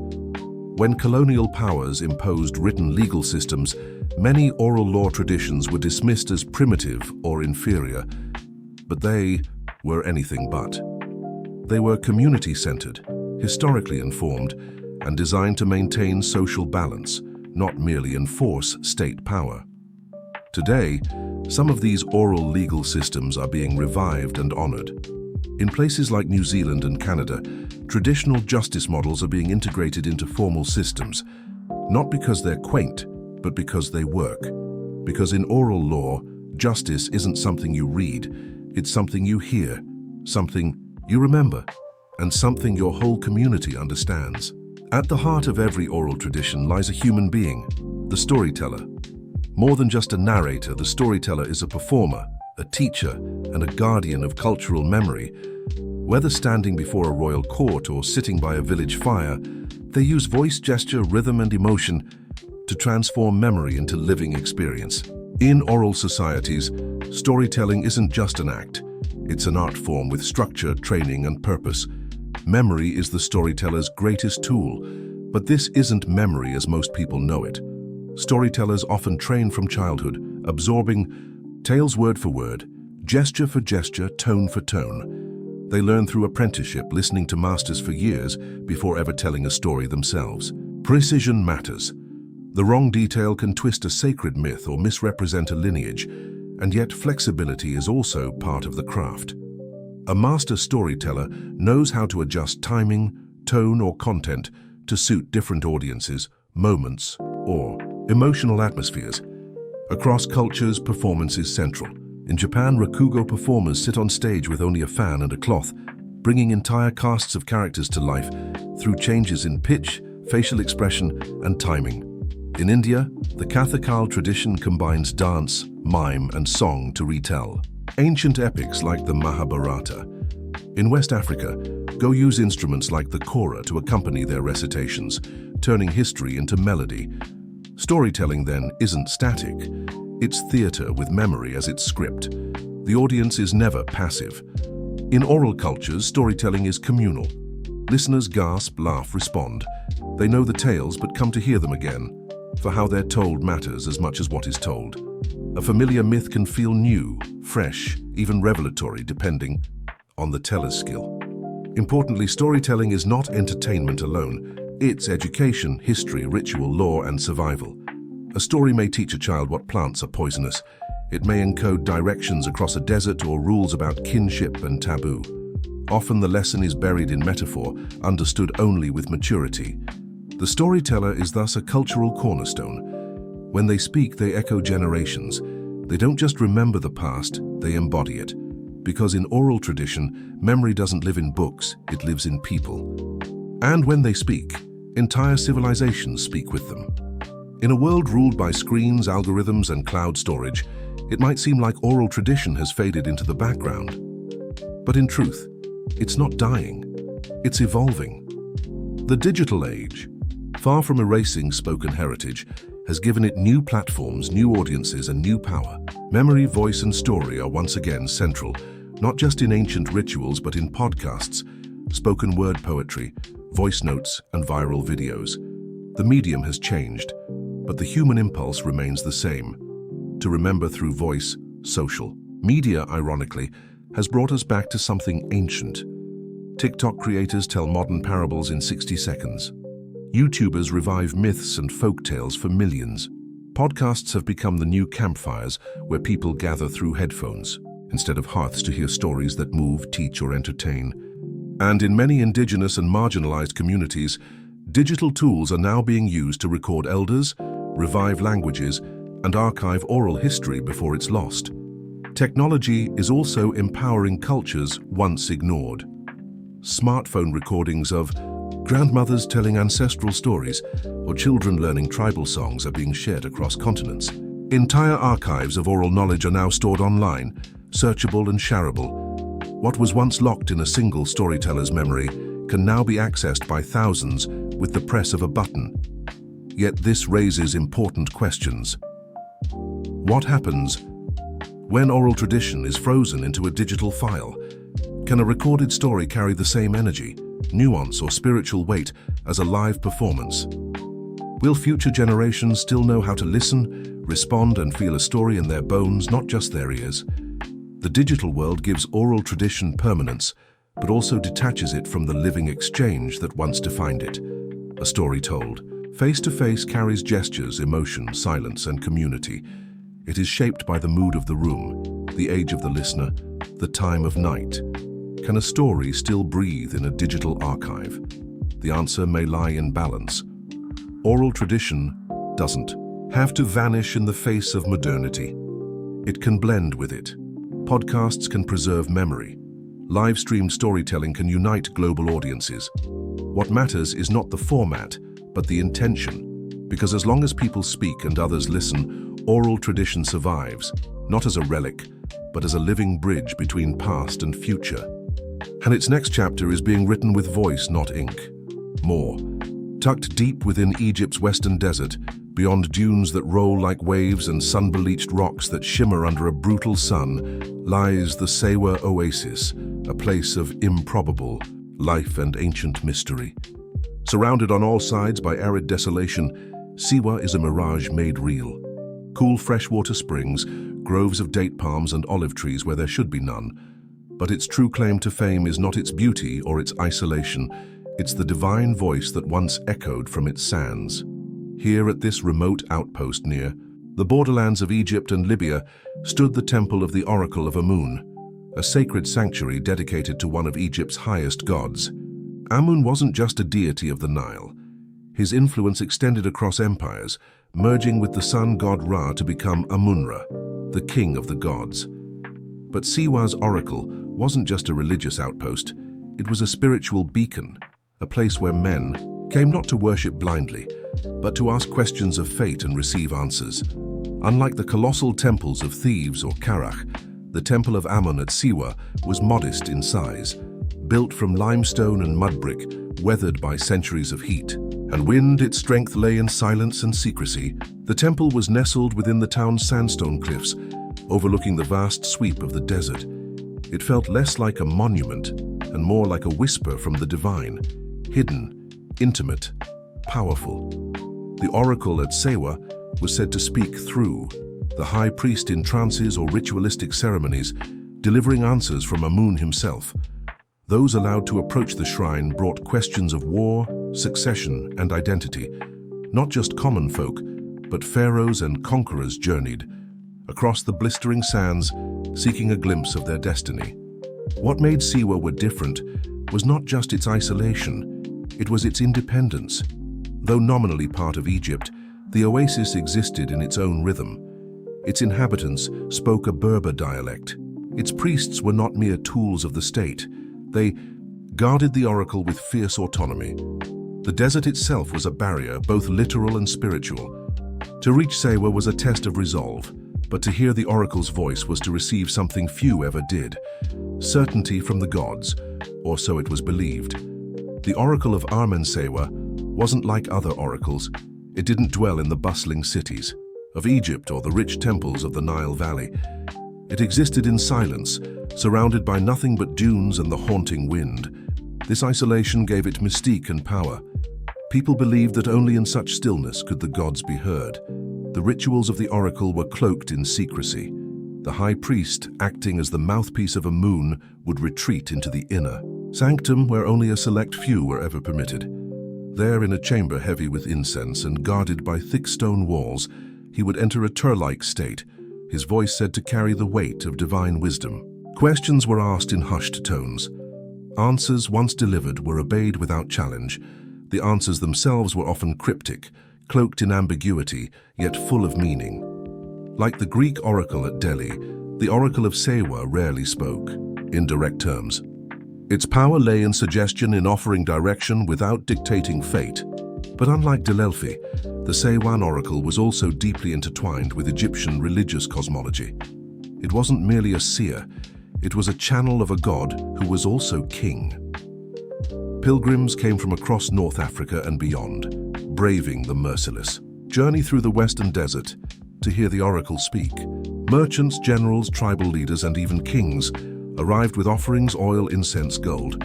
When colonial powers imposed written legal systems, many oral law traditions were dismissed as primitive or inferior, but they were anything but. They were community-centered, historically informed, and designed to maintain social balance, not merely enforce state power. Today, some of these oral legal systems are being revived and honored. In places like New Zealand and Canada, traditional justice models are being integrated into formal systems, not because they're quaint, but because they work. Because in oral law, justice isn't something you read, it's something you hear, something you remember, and something your whole community understands. At the heart of every oral tradition lies a human being, the storyteller. More than just a narrator, the storyteller is a performer, a teacher, and a guardian of cultural memory. Whether standing before a royal court or sitting by a village fire, they use voice, gesture, rhythm, and emotion to transform memory into living experience. In oral societies, storytelling isn't just an act. It's an art form with structure, training, and purpose. Memory is the storyteller's greatest tool, but this isn't memory as most people know it. Storytellers often train from childhood, absorbing tales word for word, Gesture for gesture, tone for tone. They learn through apprenticeship, listening to masters for years before ever telling a story themselves. Precision matters. The wrong detail can twist a sacred myth or misrepresent a lineage, and yet flexibility is also part of the craft. A master storyteller knows how to adjust timing, tone, or content to suit different audiences, moments, or emotional atmospheres. Across cultures, performance is central. In Japan, rakugo performers sit on stage with only a fan and a cloth, bringing entire casts of characters to life through changes in pitch, facial expression, and timing. In India, the Kathakal tradition combines dance, mime, and song to retell ancient epics like the Mahabharata. In West Africa, go use instruments like the kora to accompany their recitations, turning history into melody. Storytelling, then, isn't static. It's theater with memory as its script. The audience is never passive. In oral cultures, storytelling is communal. Listeners gasp, laugh, respond. They know the tales but come to hear them again, for how they're told matters as much as what is told. A familiar myth can feel new, fresh, even revelatory, depending on the teller's skill. Importantly, storytelling is not entertainment alone. It's education, history, ritual, lore, and survival. A story may teach a child what plants are poisonous. It may encode directions across a desert or rules about kinship and taboo. Often the lesson is buried in metaphor, understood only with maturity. The storyteller is thus a cultural cornerstone. When they speak, they echo generations. They don't just remember the past, they embody it. Because in oral tradition, memory doesn't live in books, it lives in people. And when they speak, entire civilizations speak with them. In a world ruled by screens, algorithms, and cloud storage, it might seem like oral tradition has faded into the background. But in truth, it's not dying, it's evolving. The digital age, far from erasing spoken heritage, has given it new platforms, new audiences, and new power. Memory, voice, and story are once again central, not just in ancient rituals, but in podcasts, spoken word poetry, voice notes, and viral videos. The medium has changed, but the human impulse remains the same: to remember through voice, social. Media, ironically, has brought us back to something ancient. TikTok creators tell modern parables in 60 seconds. YouTubers revive myths and folk tales for millions. Podcasts have become the new campfires where people gather through headphones, instead of hearths, to hear stories that move, teach, or entertain. And in many indigenous and marginalized communities, digital tools are now being used to record elders, revive languages, and archive oral history before it's lost. Technology is also empowering cultures once ignored. Smartphone recordings of grandmothers telling ancestral stories or children learning tribal songs are being shared across continents. Entire archives of oral knowledge are now stored online, searchable and shareable. What was once locked in a single storyteller's memory can now be accessed by thousands with the press of a button. Yet this raises important questions. What happens when oral tradition is frozen into a digital file? Can a recorded story carry the same energy, nuance, or spiritual weight as a live performance? Will future generations still know how to listen, respond, and feel a story in their bones, not just their ears? The digital world gives oral tradition permanence, but also detaches it from the living exchange that once defined it. A story told face-to-face carries gestures, emotion, silence, and community. It is shaped by the mood of the room, the age of the listener, the time of night. Can a story still breathe in a digital archive? The answer may lie in balance. Oral tradition doesn't have to vanish in the face of modernity. It can blend with it. Podcasts can preserve memory. Live-streamed storytelling can unite global audiences. What matters is not the format, but the intention. Because as long as people speak and others listen, oral tradition survives, not as a relic, but as a living bridge between past and future. And its next chapter is being written with voice, not ink. More. Tucked deep within Egypt's western desert, beyond dunes that roll like waves and sun-bleached rocks that shimmer under a brutal sun, lies the Sewa Oasis, a place of improbable life and ancient mystery. Surrounded on all sides by arid desolation, Sewa is a mirage made real. Cool freshwater springs, groves of date palms and olive trees where there should be none. But its true claim to fame is not its beauty or its isolation, it's the divine voice that once echoed from its sands. Here at this remote outpost near the borderlands of Egypt and Libya stood the temple of the Oracle of Amun, a sacred sanctuary dedicated to one of Egypt's highest gods. Amun wasn't just a deity of the Nile. His influence extended across empires, merging with the sun god Ra to become Amun-Ra, the king of the gods. But Siwa's oracle wasn't just a religious outpost, it was a spiritual beacon, a place where men came not to worship blindly, but to ask questions of fate and receive answers. Unlike the colossal temples of Thebes or Karach, the temple of Amun at Siwa was modest in size, built from limestone and mud brick, weathered by centuries of heat and wind. Its strength lay in silence and secrecy. The temple was nestled within the town's sandstone cliffs, overlooking the vast sweep of the desert. It felt less like a monument and more like a whisper from the divine, hidden, intimate, powerful. The oracle at Sewa was said to speak through the high priest in trances or ritualistic ceremonies, delivering answers from Amun himself. Those allowed to approach the shrine brought questions of war, succession, and identity. Not just common folk, but pharaohs and conquerors journeyed across the blistering sands, seeking a glimpse of their destiny. What made Siwa different was not just its isolation, it was its independence. Though nominally part of Egypt, the oasis existed in its own rhythm. Its inhabitants spoke a Berber dialect. Its priests were not mere tools of the state. They guarded the oracle with fierce autonomy. The desert itself was a barrier, both literal and spiritual. To reach Sewa was a test of resolve, but to hear the oracle's voice was to receive something few ever did: certainty from the gods, or so it was believed. The oracle of Sewa wasn't like other oracles. It didn't dwell in the bustling cities of Egypt or the rich temples of the Nile Valley. It existed in silence, surrounded by nothing but dunes and the haunting wind. This isolation gave it mystique and power. People believed that only in such stillness could the gods be heard. The rituals of the oracle were cloaked in secrecy. The high priest, acting as the mouthpiece of Amun, would retreat into the inner sanctum where only a select few were ever permitted. There, in a chamber heavy with incense and guarded by thick stone walls, he would enter a Tur-like state, his voice said to carry the weight of divine wisdom. Questions were asked in hushed tones. Answers, once delivered, were obeyed without challenge. The answers themselves were often cryptic, cloaked in ambiguity, yet full of meaning. Like the Greek oracle at Delhi, the oracle of Sewa rarely spoke in direct terms. Its power lay in suggestion, in offering direction without dictating fate. But unlike Delelfi, the Sewan oracle was also deeply intertwined with Egyptian religious cosmology. It wasn't merely a seer, it was a channel of a god who was also king. Pilgrims came from across North Africa and beyond, braving the merciless journey through the western desert to hear the oracle speak. Merchants, generals, tribal leaders, and even kings arrived with offerings, oil, incense, gold,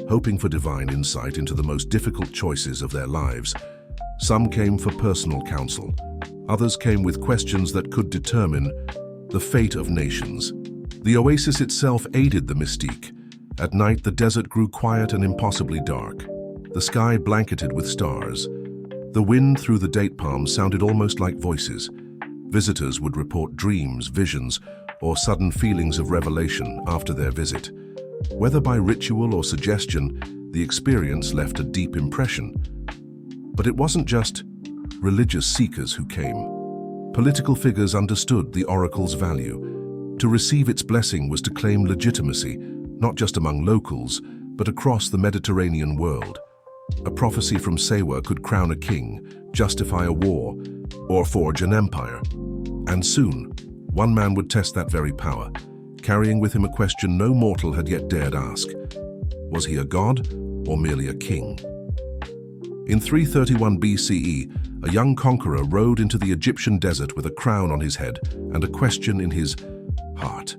hoping for divine insight into the most difficult choices of their lives. Some came for personal counsel. Others came with questions that could determine the fate of nations. The oasis itself aided the mystique. At night, the desert grew quiet and impossibly dark, the sky blanketed with stars. The wind through the date palms sounded almost like voices. Visitors would report dreams, visions, or sudden feelings of revelation after their visit. Whether by ritual or suggestion, the experience left a deep impression. But it wasn't just religious seekers who came. Political figures understood the oracle's value. To receive its blessing was to claim legitimacy, not just among locals, but across the Mediterranean world. A prophecy from Sewa could crown a king, justify a war, or forge an empire. And soon, one man would test that very power, carrying with him a question no mortal had yet dared ask. Was he a god or merely a king? In 331 BCE, a young conqueror rode into the Egyptian desert with a crown on his head and a question in his heart.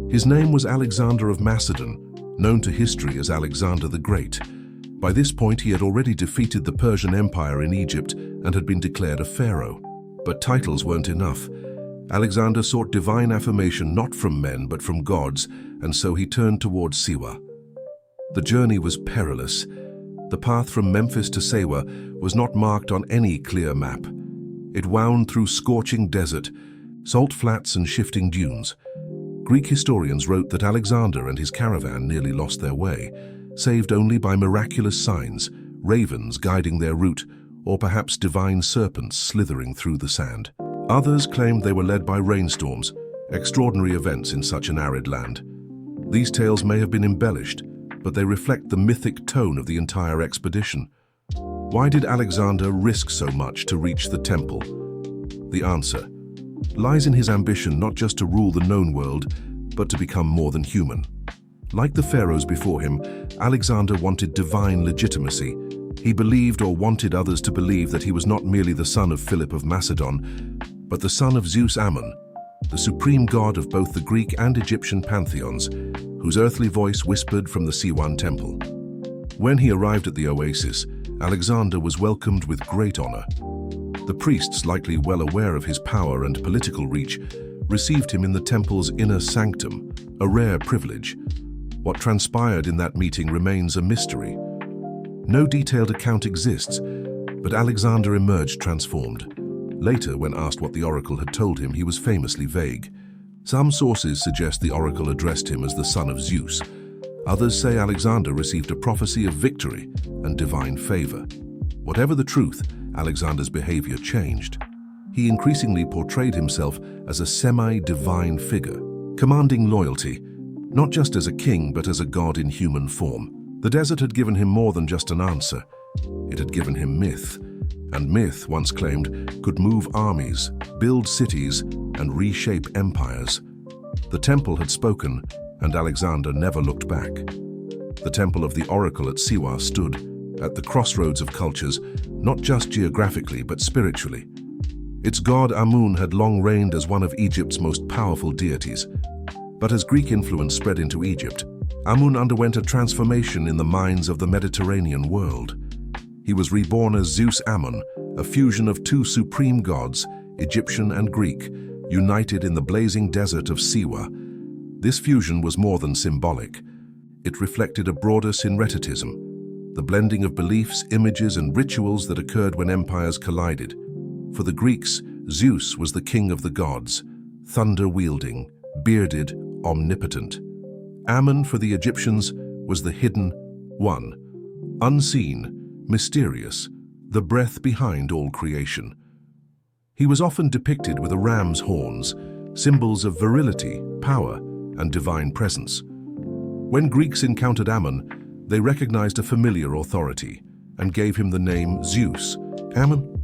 His name was Alexander of Macedon, known to history as Alexander the Great. By this point, he had already defeated the Persian Empire in Egypt and had been declared a pharaoh. But titles weren't enough. Alexander sought divine affirmation not from men but from gods, and so he turned towards Siwa. The journey was perilous. The path from Memphis to Siwa was not marked on any clear map. It wound through scorching desert, salt flats and shifting dunes. Greek historians wrote that Alexander and his caravan nearly lost their way, saved only by miraculous signs, ravens guiding their route, or perhaps divine serpents slithering through the sand. Others claimed they were led by rainstorms, extraordinary events in such an arid land. These tales may have been embellished, but they reflect the mythic tone of the entire expedition. Why did Alexander risk so much to reach the temple? The answer lies in his ambition not just to rule the known world, but to become more than human. Like the pharaohs before him, Alexander wanted divine legitimacy. He believed or wanted others to believe that he was not merely the son of Philip of Macedon, but the son of Zeus Ammon, the supreme god of both the Greek and Egyptian pantheons, whose earthly voice whispered from the Siwan temple. When he arrived at the oasis, Alexander was welcomed with great honor. The priests, likely well aware of his power and political reach, received him in the temple's inner sanctum, a rare privilege. What transpired in that meeting remains a mystery. No detailed account exists, but Alexander emerged transformed. Later, when asked what the oracle had told him, he was famously vague. Some sources suggest the oracle addressed him as the son of Zeus. Others say Alexander received a prophecy of victory and divine favor. Whatever the truth, Alexander's behavior changed. He increasingly portrayed himself as a semi-divine figure, commanding loyalty, not just as a king but as a god in human form. The desert had given him more than just an answer. It had given him myth, and myth, once claimed, could move armies, build cities, and reshape empires. The temple had spoken, and Alexander never looked back. The temple of the oracle at Siwa stood at the crossroads of cultures, not just geographically but spiritually. Its god Amun had long reigned as one of Egypt's most powerful deities. But as Greek influence spread into Egypt, Amun underwent a transformation in the minds of the Mediterranean world. He was reborn as Zeus Ammon, a fusion of two supreme gods, Egyptian and Greek, united in the blazing desert of Siwa. This fusion was more than symbolic. It reflected a broader syncretism, the blending of beliefs, images, and rituals that occurred when empires collided. For the Greeks, Zeus was the king of the gods, thunder-wielding, bearded, omnipotent. Ammon, for the Egyptians, was the hidden one, unseen, mysterious, the breath behind all creation. He was often depicted with a ram's horns, symbols of virility, power, and divine presence. When Greeks encountered Ammon, they recognized a familiar authority and gave him the name Zeus. Ammon?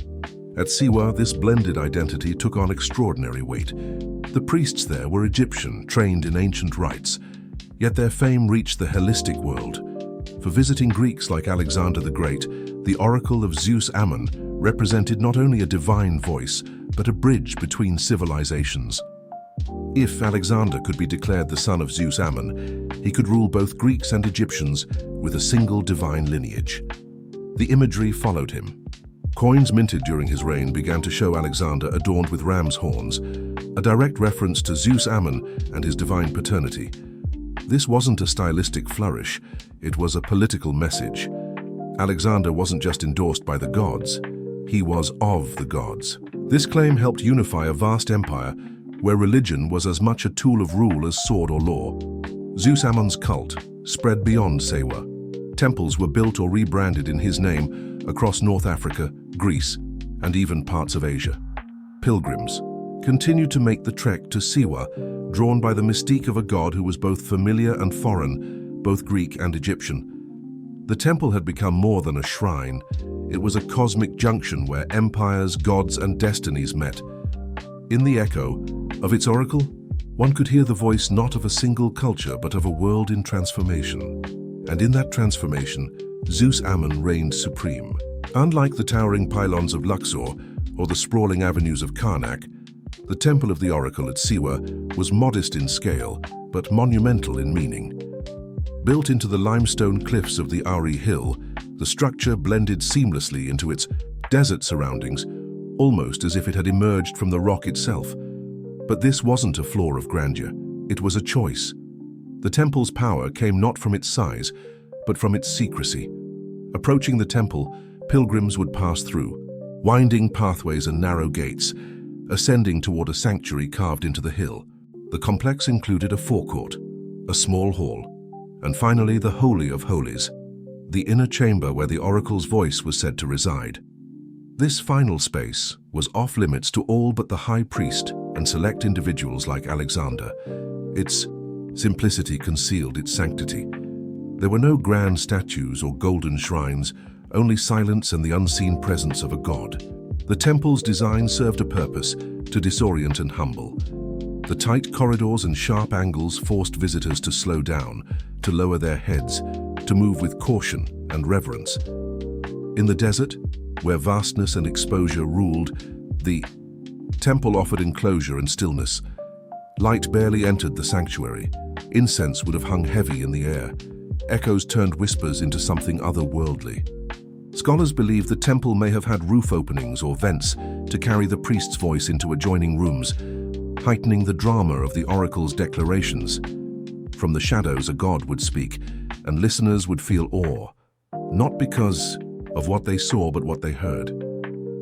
At Siwa, this blended identity took on extraordinary weight. The priests there were Egyptian, trained in ancient rites, yet their fame reached the Hellenistic world. For visiting Greeks like Alexander the Great, the oracle of Zeus Ammon represented not only a divine voice, but a bridge between civilizations. If Alexander could be declared the son of Zeus Ammon, he could rule both Greeks and Egyptians with a single divine lineage. The imagery followed him. Coins minted during his reign began to show Alexander adorned with ram's horns, a direct reference to Zeus Ammon and his divine paternity. This wasn't a stylistic flourish, it was a political message. Alexander wasn't just endorsed by the gods, he was of the gods. This claim helped unify a vast empire where religion was as much a tool of rule as sword or law. Zeus Ammon's cult spread beyond Siwa. Temples were built or rebranded in his name across North Africa, Greece, and even parts of Asia. Pilgrims continued to make the trek to Siwa, drawn by the mystique of a god who was both familiar and foreign, both Greek and Egyptian. The temple had become more than a shrine. It was a cosmic junction where empires, gods, and destinies met. In the echo of its oracle, one could hear the voice not of a single culture but of a world in transformation. And in that transformation, Zeus Ammon reigned supreme. Unlike the towering pylons of Luxor or the sprawling avenues of Karnak, the temple of the oracle at Siwa was modest in scale but monumental in meaning. Built into the limestone cliffs of the Ari Hill, the structure blended seamlessly into its desert surroundings, almost as if it had emerged from the rock itself. But this wasn't a flaw of grandeur, it was a choice. The temple's power came not from its size, but from its secrecy. Approaching the temple, pilgrims would pass through, winding pathways and narrow gates, ascending toward a sanctuary carved into the hill. The complex included a forecourt, a small hall, and finally the Holy of Holies, the inner chamber where the oracle's voice was said to reside. This final space was off-limits to all but the high priest and select individuals like Alexander. Its simplicity concealed its sanctity. There were no grand statues or golden shrines, only silence and the unseen presence of a god. The temple's design served a purpose: to disorient and humble. The tight corridors and sharp angles forced visitors to slow down, to lower their heads, to move with caution and reverence. In the desert, where vastness and exposure ruled, the temple offered enclosure and stillness. Light barely entered the sanctuary. Incense would have hung heavy in the air. Echoes turned whispers into something otherworldly. Scholars believe the temple may have had roof openings or vents to carry the priest's voice into adjoining rooms, heightening the drama of the oracle's declarations. From the shadows, a god would speak, and listeners would feel awe, not because of what they saw, but what they heard.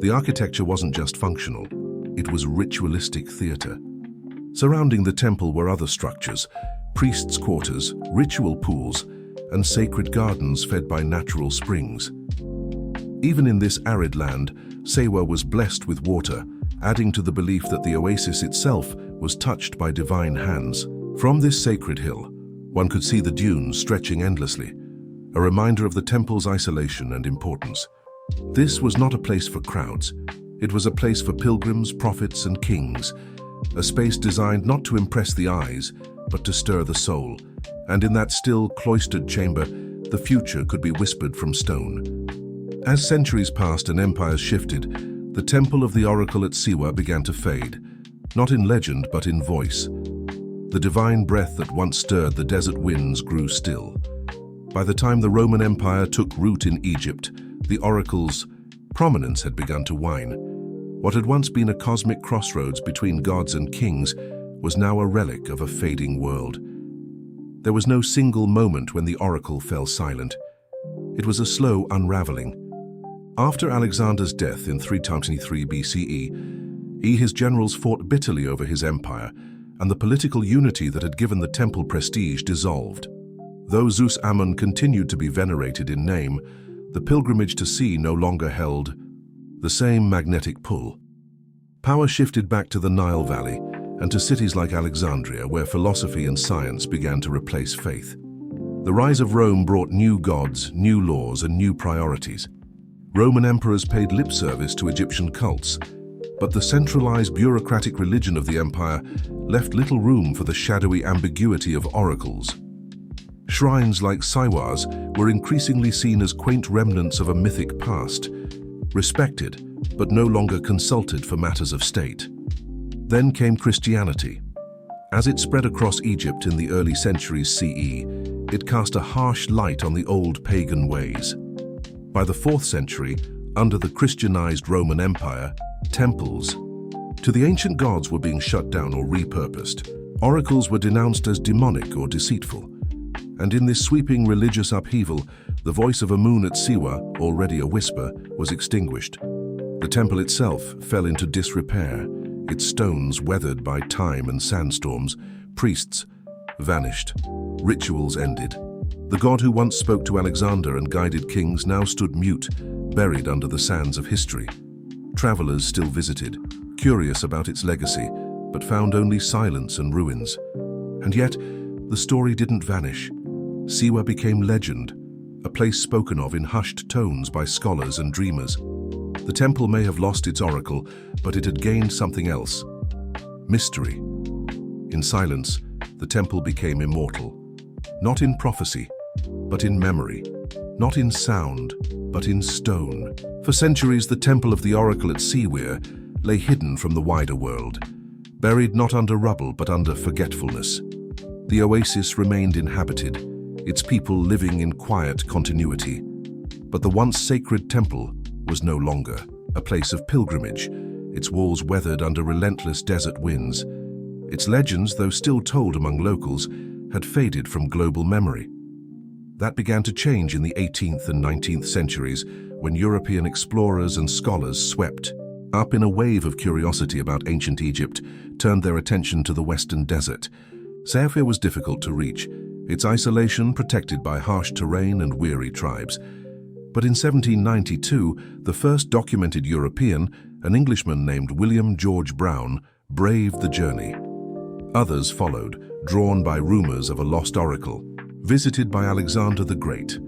The architecture wasn't just functional, it was ritualistic theater. Surrounding the temple were other structures: priests' quarters, ritual pools, and sacred gardens fed by natural springs. Even in this arid land, Siwa was blessed with water, adding to the belief that the oasis itself was touched by divine hands. From this sacred hill, one could see the dunes stretching endlessly, a reminder of the temple's isolation and importance. This was not a place for crowds. It was a place for pilgrims, prophets, and kings, a space designed not to impress the eyes, but to stir the soul. And in that still, cloistered chamber, the future could be whispered from stone. As centuries passed and empires shifted, the temple of the oracle at Siwa began to fade, not in legend but in voice. The divine breath that once stirred the desert winds grew still. By the time the Roman Empire took root in Egypt, the oracle's prominence had begun to wane. What had once been a cosmic crossroads between gods and kings was now a relic of a fading world. There was no single moment when the oracle fell silent. It was a slow unraveling. After Alexander's death in 323 BCE, his generals fought bitterly over his empire, and the political unity that had given the temple prestige dissolved. Though Zeus Ammon continued to be venerated in name, the pilgrimage to sea no longer held the same magnetic pull. Power shifted back to the Nile Valley and to cities like Alexandria, where philosophy and science began to replace faith. The rise of Rome brought new gods, new laws, and new priorities. Roman emperors paid lip service to Egyptian cults, but the centralized bureaucratic religion of the empire left little room for the shadowy ambiguity of oracles. Shrines like Siwa's were increasingly seen as quaint remnants of a mythic past, respected but no longer consulted for matters of state. Then came Christianity. As it spread across Egypt in the early centuries CE, it cast a harsh light on the old pagan ways. By the 4th century, under the Christianized Roman Empire, temples to the ancient gods were being shut down or repurposed. Oracles were denounced as demonic or deceitful. And in this sweeping religious upheaval, the voice of Amun at Siwa, already a whisper, was extinguished. The temple itself fell into disrepair, its stones weathered by time and sandstorms. Priests vanished. Rituals ended. The god who once spoke to Alexander and guided kings now stood mute, buried under the sands of history. Travelers still visited, curious about its legacy, but found only silence and ruins. And yet, the story didn't vanish. Siwa became legend, a place spoken of in hushed tones by scholars and dreamers. The temple may have lost its oracle, but it had gained something else: mystery. In silence, the temple became immortal. Not in prophecy, but in memory. Not in sound, but in stone. For centuries, the temple of the oracle at Siwa lay hidden from the wider world, buried not under rubble, but under forgetfulness. The oasis remained inhabited, its people living in quiet continuity. But the once sacred temple was no longer a place of pilgrimage, its walls weathered under relentless desert winds, Its legends, though still told among locals, had faded from global memory. That began to change in the 18th and 19th centuries when European explorers and scholars swept up in a wave of curiosity about ancient Egypt, turned their attention to the western desert. Saywa was difficult to reach, its isolation protected by harsh terrain and weary tribes. But in 1792, the first documented European, an Englishman named William George Brown, braved the journey. Others followed, drawn by rumors of a lost oracle, visited by Alexander the Great.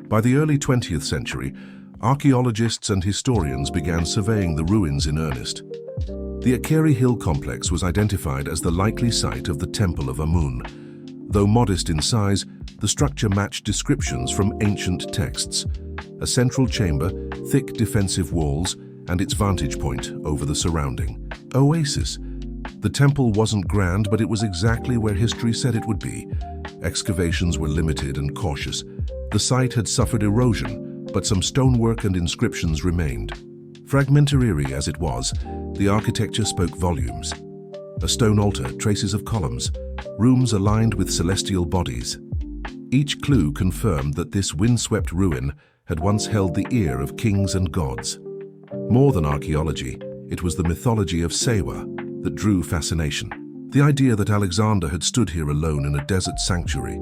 By the early 20th century, archaeologists and historians began surveying the ruins in earnest. The Akeri Hill complex was identified as the likely site of the Temple of Amun. Though modest in size, the structure matched descriptions from ancient texts. A central chamber, thick defensive walls, and its vantage point over the surrounding oasis. The temple wasn't grand, but it was exactly where history said it would be. Excavations were limited and cautious. The site had suffered erosion, but some stonework and inscriptions remained. Fragmentary as it was, the architecture spoke volumes. A stone altar, traces of columns, rooms aligned with celestial bodies. Each clue confirmed that this windswept ruin had once held the ear of kings and gods. More than archaeology, it was the mythology of Saywa that drew fascination. The idea that Alexander had stood here alone in a desert sanctuary,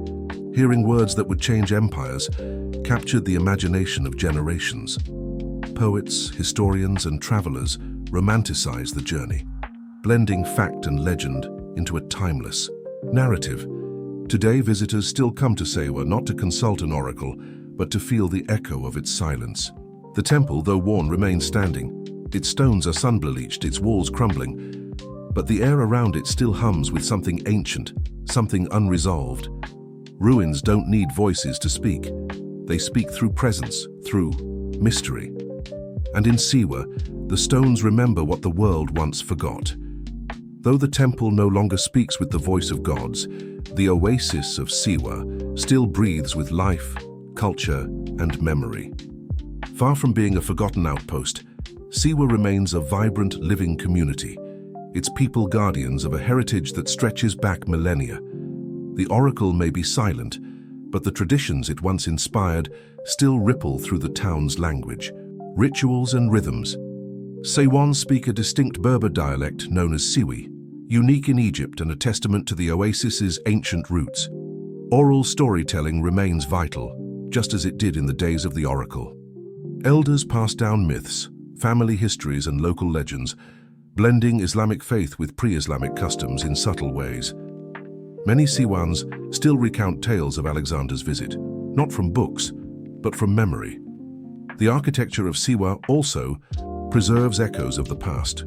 hearing words that would change empires, captured the imagination of generations. Poets, historians, and travelers romanticized the journey, blending fact and legend into a timeless narrative. Today, visitors still come to Saywa not to consult an oracle, but to feel the echo of its silence. The temple, though worn, remains standing. Its stones are sun-bleached, its walls crumbling, but the air around it still hums with something ancient, something unresolved. Ruins don't need voices to speak. They speak through presence, through mystery. And in Saywa, the stones remember what the world once forgot. Though the temple no longer speaks with the voice of gods, the oasis of Saywa still breathes with life, culture, and memory. Far from being a forgotten outpost, Saywa remains a vibrant, living community, its people guardians of a heritage that stretches back millennia. The oracle may be silent, but the traditions it once inspired still ripple through the town's language, rituals and rhythms. Saywans speak a distinct Berber dialect known as Siwi, unique in Egypt and a testament to the oasis's ancient roots. Oral storytelling remains vital, just as it did in the days of the oracle. Elders pass down myths, family histories and local legends, blending Islamic faith with pre-Islamic customs in subtle ways. Many Saywans still recount tales of Alexander's visit, not from books, but from memory. The architecture of Saywa also preserves echoes of the past.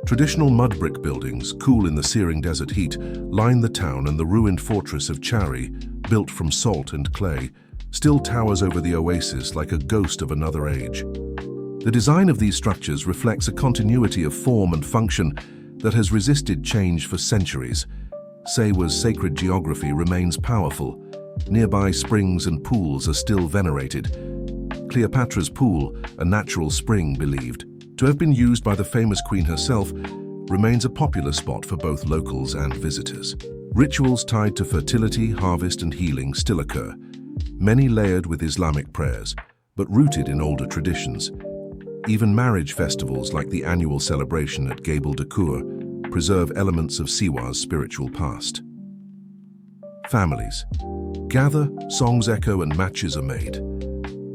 Traditional mud brick buildings, cool in the searing desert heat, line the town, and the ruined fortress of Chari, built from salt and clay, still towers over the oasis like a ghost of another age. The design of these structures reflects a continuity of form and function that has resisted change for centuries. Saywa's sacred geography remains powerful. Nearby springs and pools are still venerated. Cleopatra's Pool, a natural spring believed to have been used by the famous queen herself, remains a popular spot for both locals and visitors. Rituals tied to fertility, harvest, and healing still occur, many layered with Islamic prayers, but rooted in older traditions. Even marriage festivals like the annual celebration at Gabel Dakur preserve elements of Saywa's spiritual past. Families gather, songs echo, and matches are made.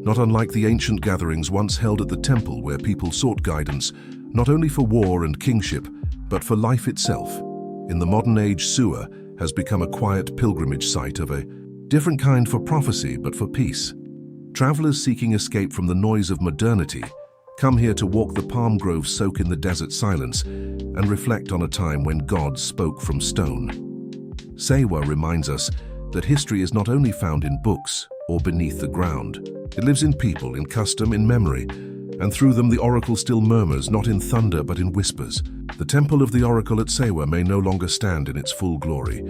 Not unlike the ancient gatherings once held at the temple where people sought guidance, not only for war and kingship, but for life itself. In the modern age, Saywa has become a quiet pilgrimage site of a different kind for prophecy, but for peace. Travelers seeking escape from the noise of modernity come here to walk the palm groves, soak in the desert silence, and reflect on a time when God spoke from stone. Saywa reminds us that history is not only found in books or beneath the ground. It lives in people, in custom, in memory, and through them the oracle still murmurs, not in thunder but in whispers. The temple of the oracle at Saywa may no longer stand in its full glory,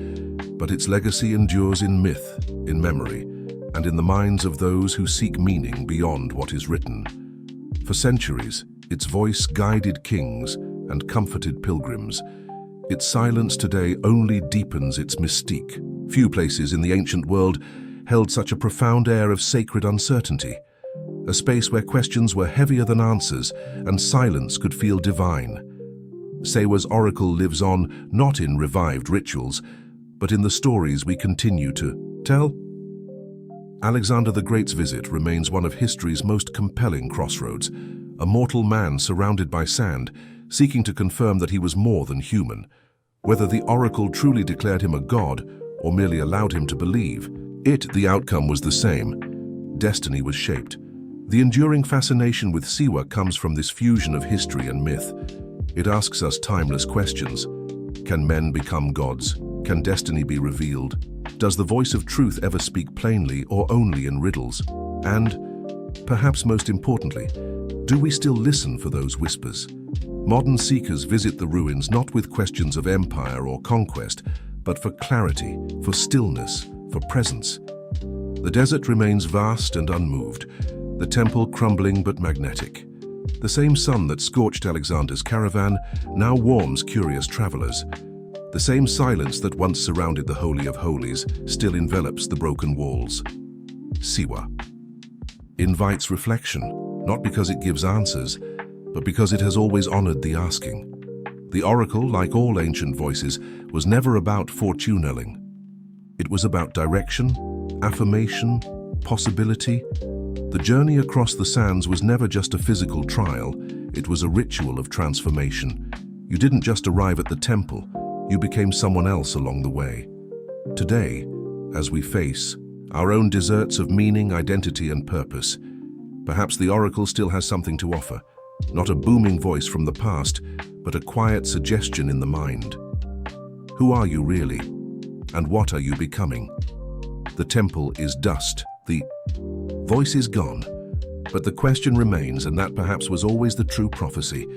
but its legacy endures in myth, in memory, and in the minds of those who seek meaning beyond what is written. For centuries, its voice guided kings and comforted pilgrims. Its silence today only deepens its mystique. Few places in the ancient world held such a profound air of sacred uncertainty, a space where questions were heavier than answers and silence could feel divine. Siwa's oracle lives on not in revived rituals, but in the stories we continue to tell. Alexander the Great's visit remains one of history's most compelling crossroads, a mortal man surrounded by sand, seeking to confirm that he was more than human. Whether the oracle truly declared him a god or merely allowed him to believe, the outcome was the same. Destiny was shaped. The enduring fascination with Siwa comes from this fusion of history and myth. It asks us timeless questions. Can men become gods? Can destiny be revealed? Does the voice of truth ever speak plainly or only in riddles? And, perhaps most importantly, do we still listen for those whispers? Modern seekers visit the ruins not with questions of empire or conquest, but for clarity, for stillness, for presence. The desert remains vast and unmoved, the temple crumbling but magnetic. The same sun that scorched Alexander's caravan now warms curious travelers. The same silence that once surrounded the Holy of Holies still envelops the broken walls. Siwa invites reflection, not because it gives answers, but because it has always honored the asking. The oracle, like all ancient voices, was never about fortune-telling. It was about direction, affirmation, possibility. The journey across the sands was never just a physical trial, it was a ritual of transformation. You didn't just arrive at the temple, you became someone else along the way. Today, as we face our own deserts of meaning, identity, and purpose, perhaps the oracle still has something to offer. Not a booming voice from the past, but a quiet suggestion in the mind. Who are you really? And what are you becoming? The temple is dust, the voice is gone, but the question remains, and that perhaps was always the true prophecy.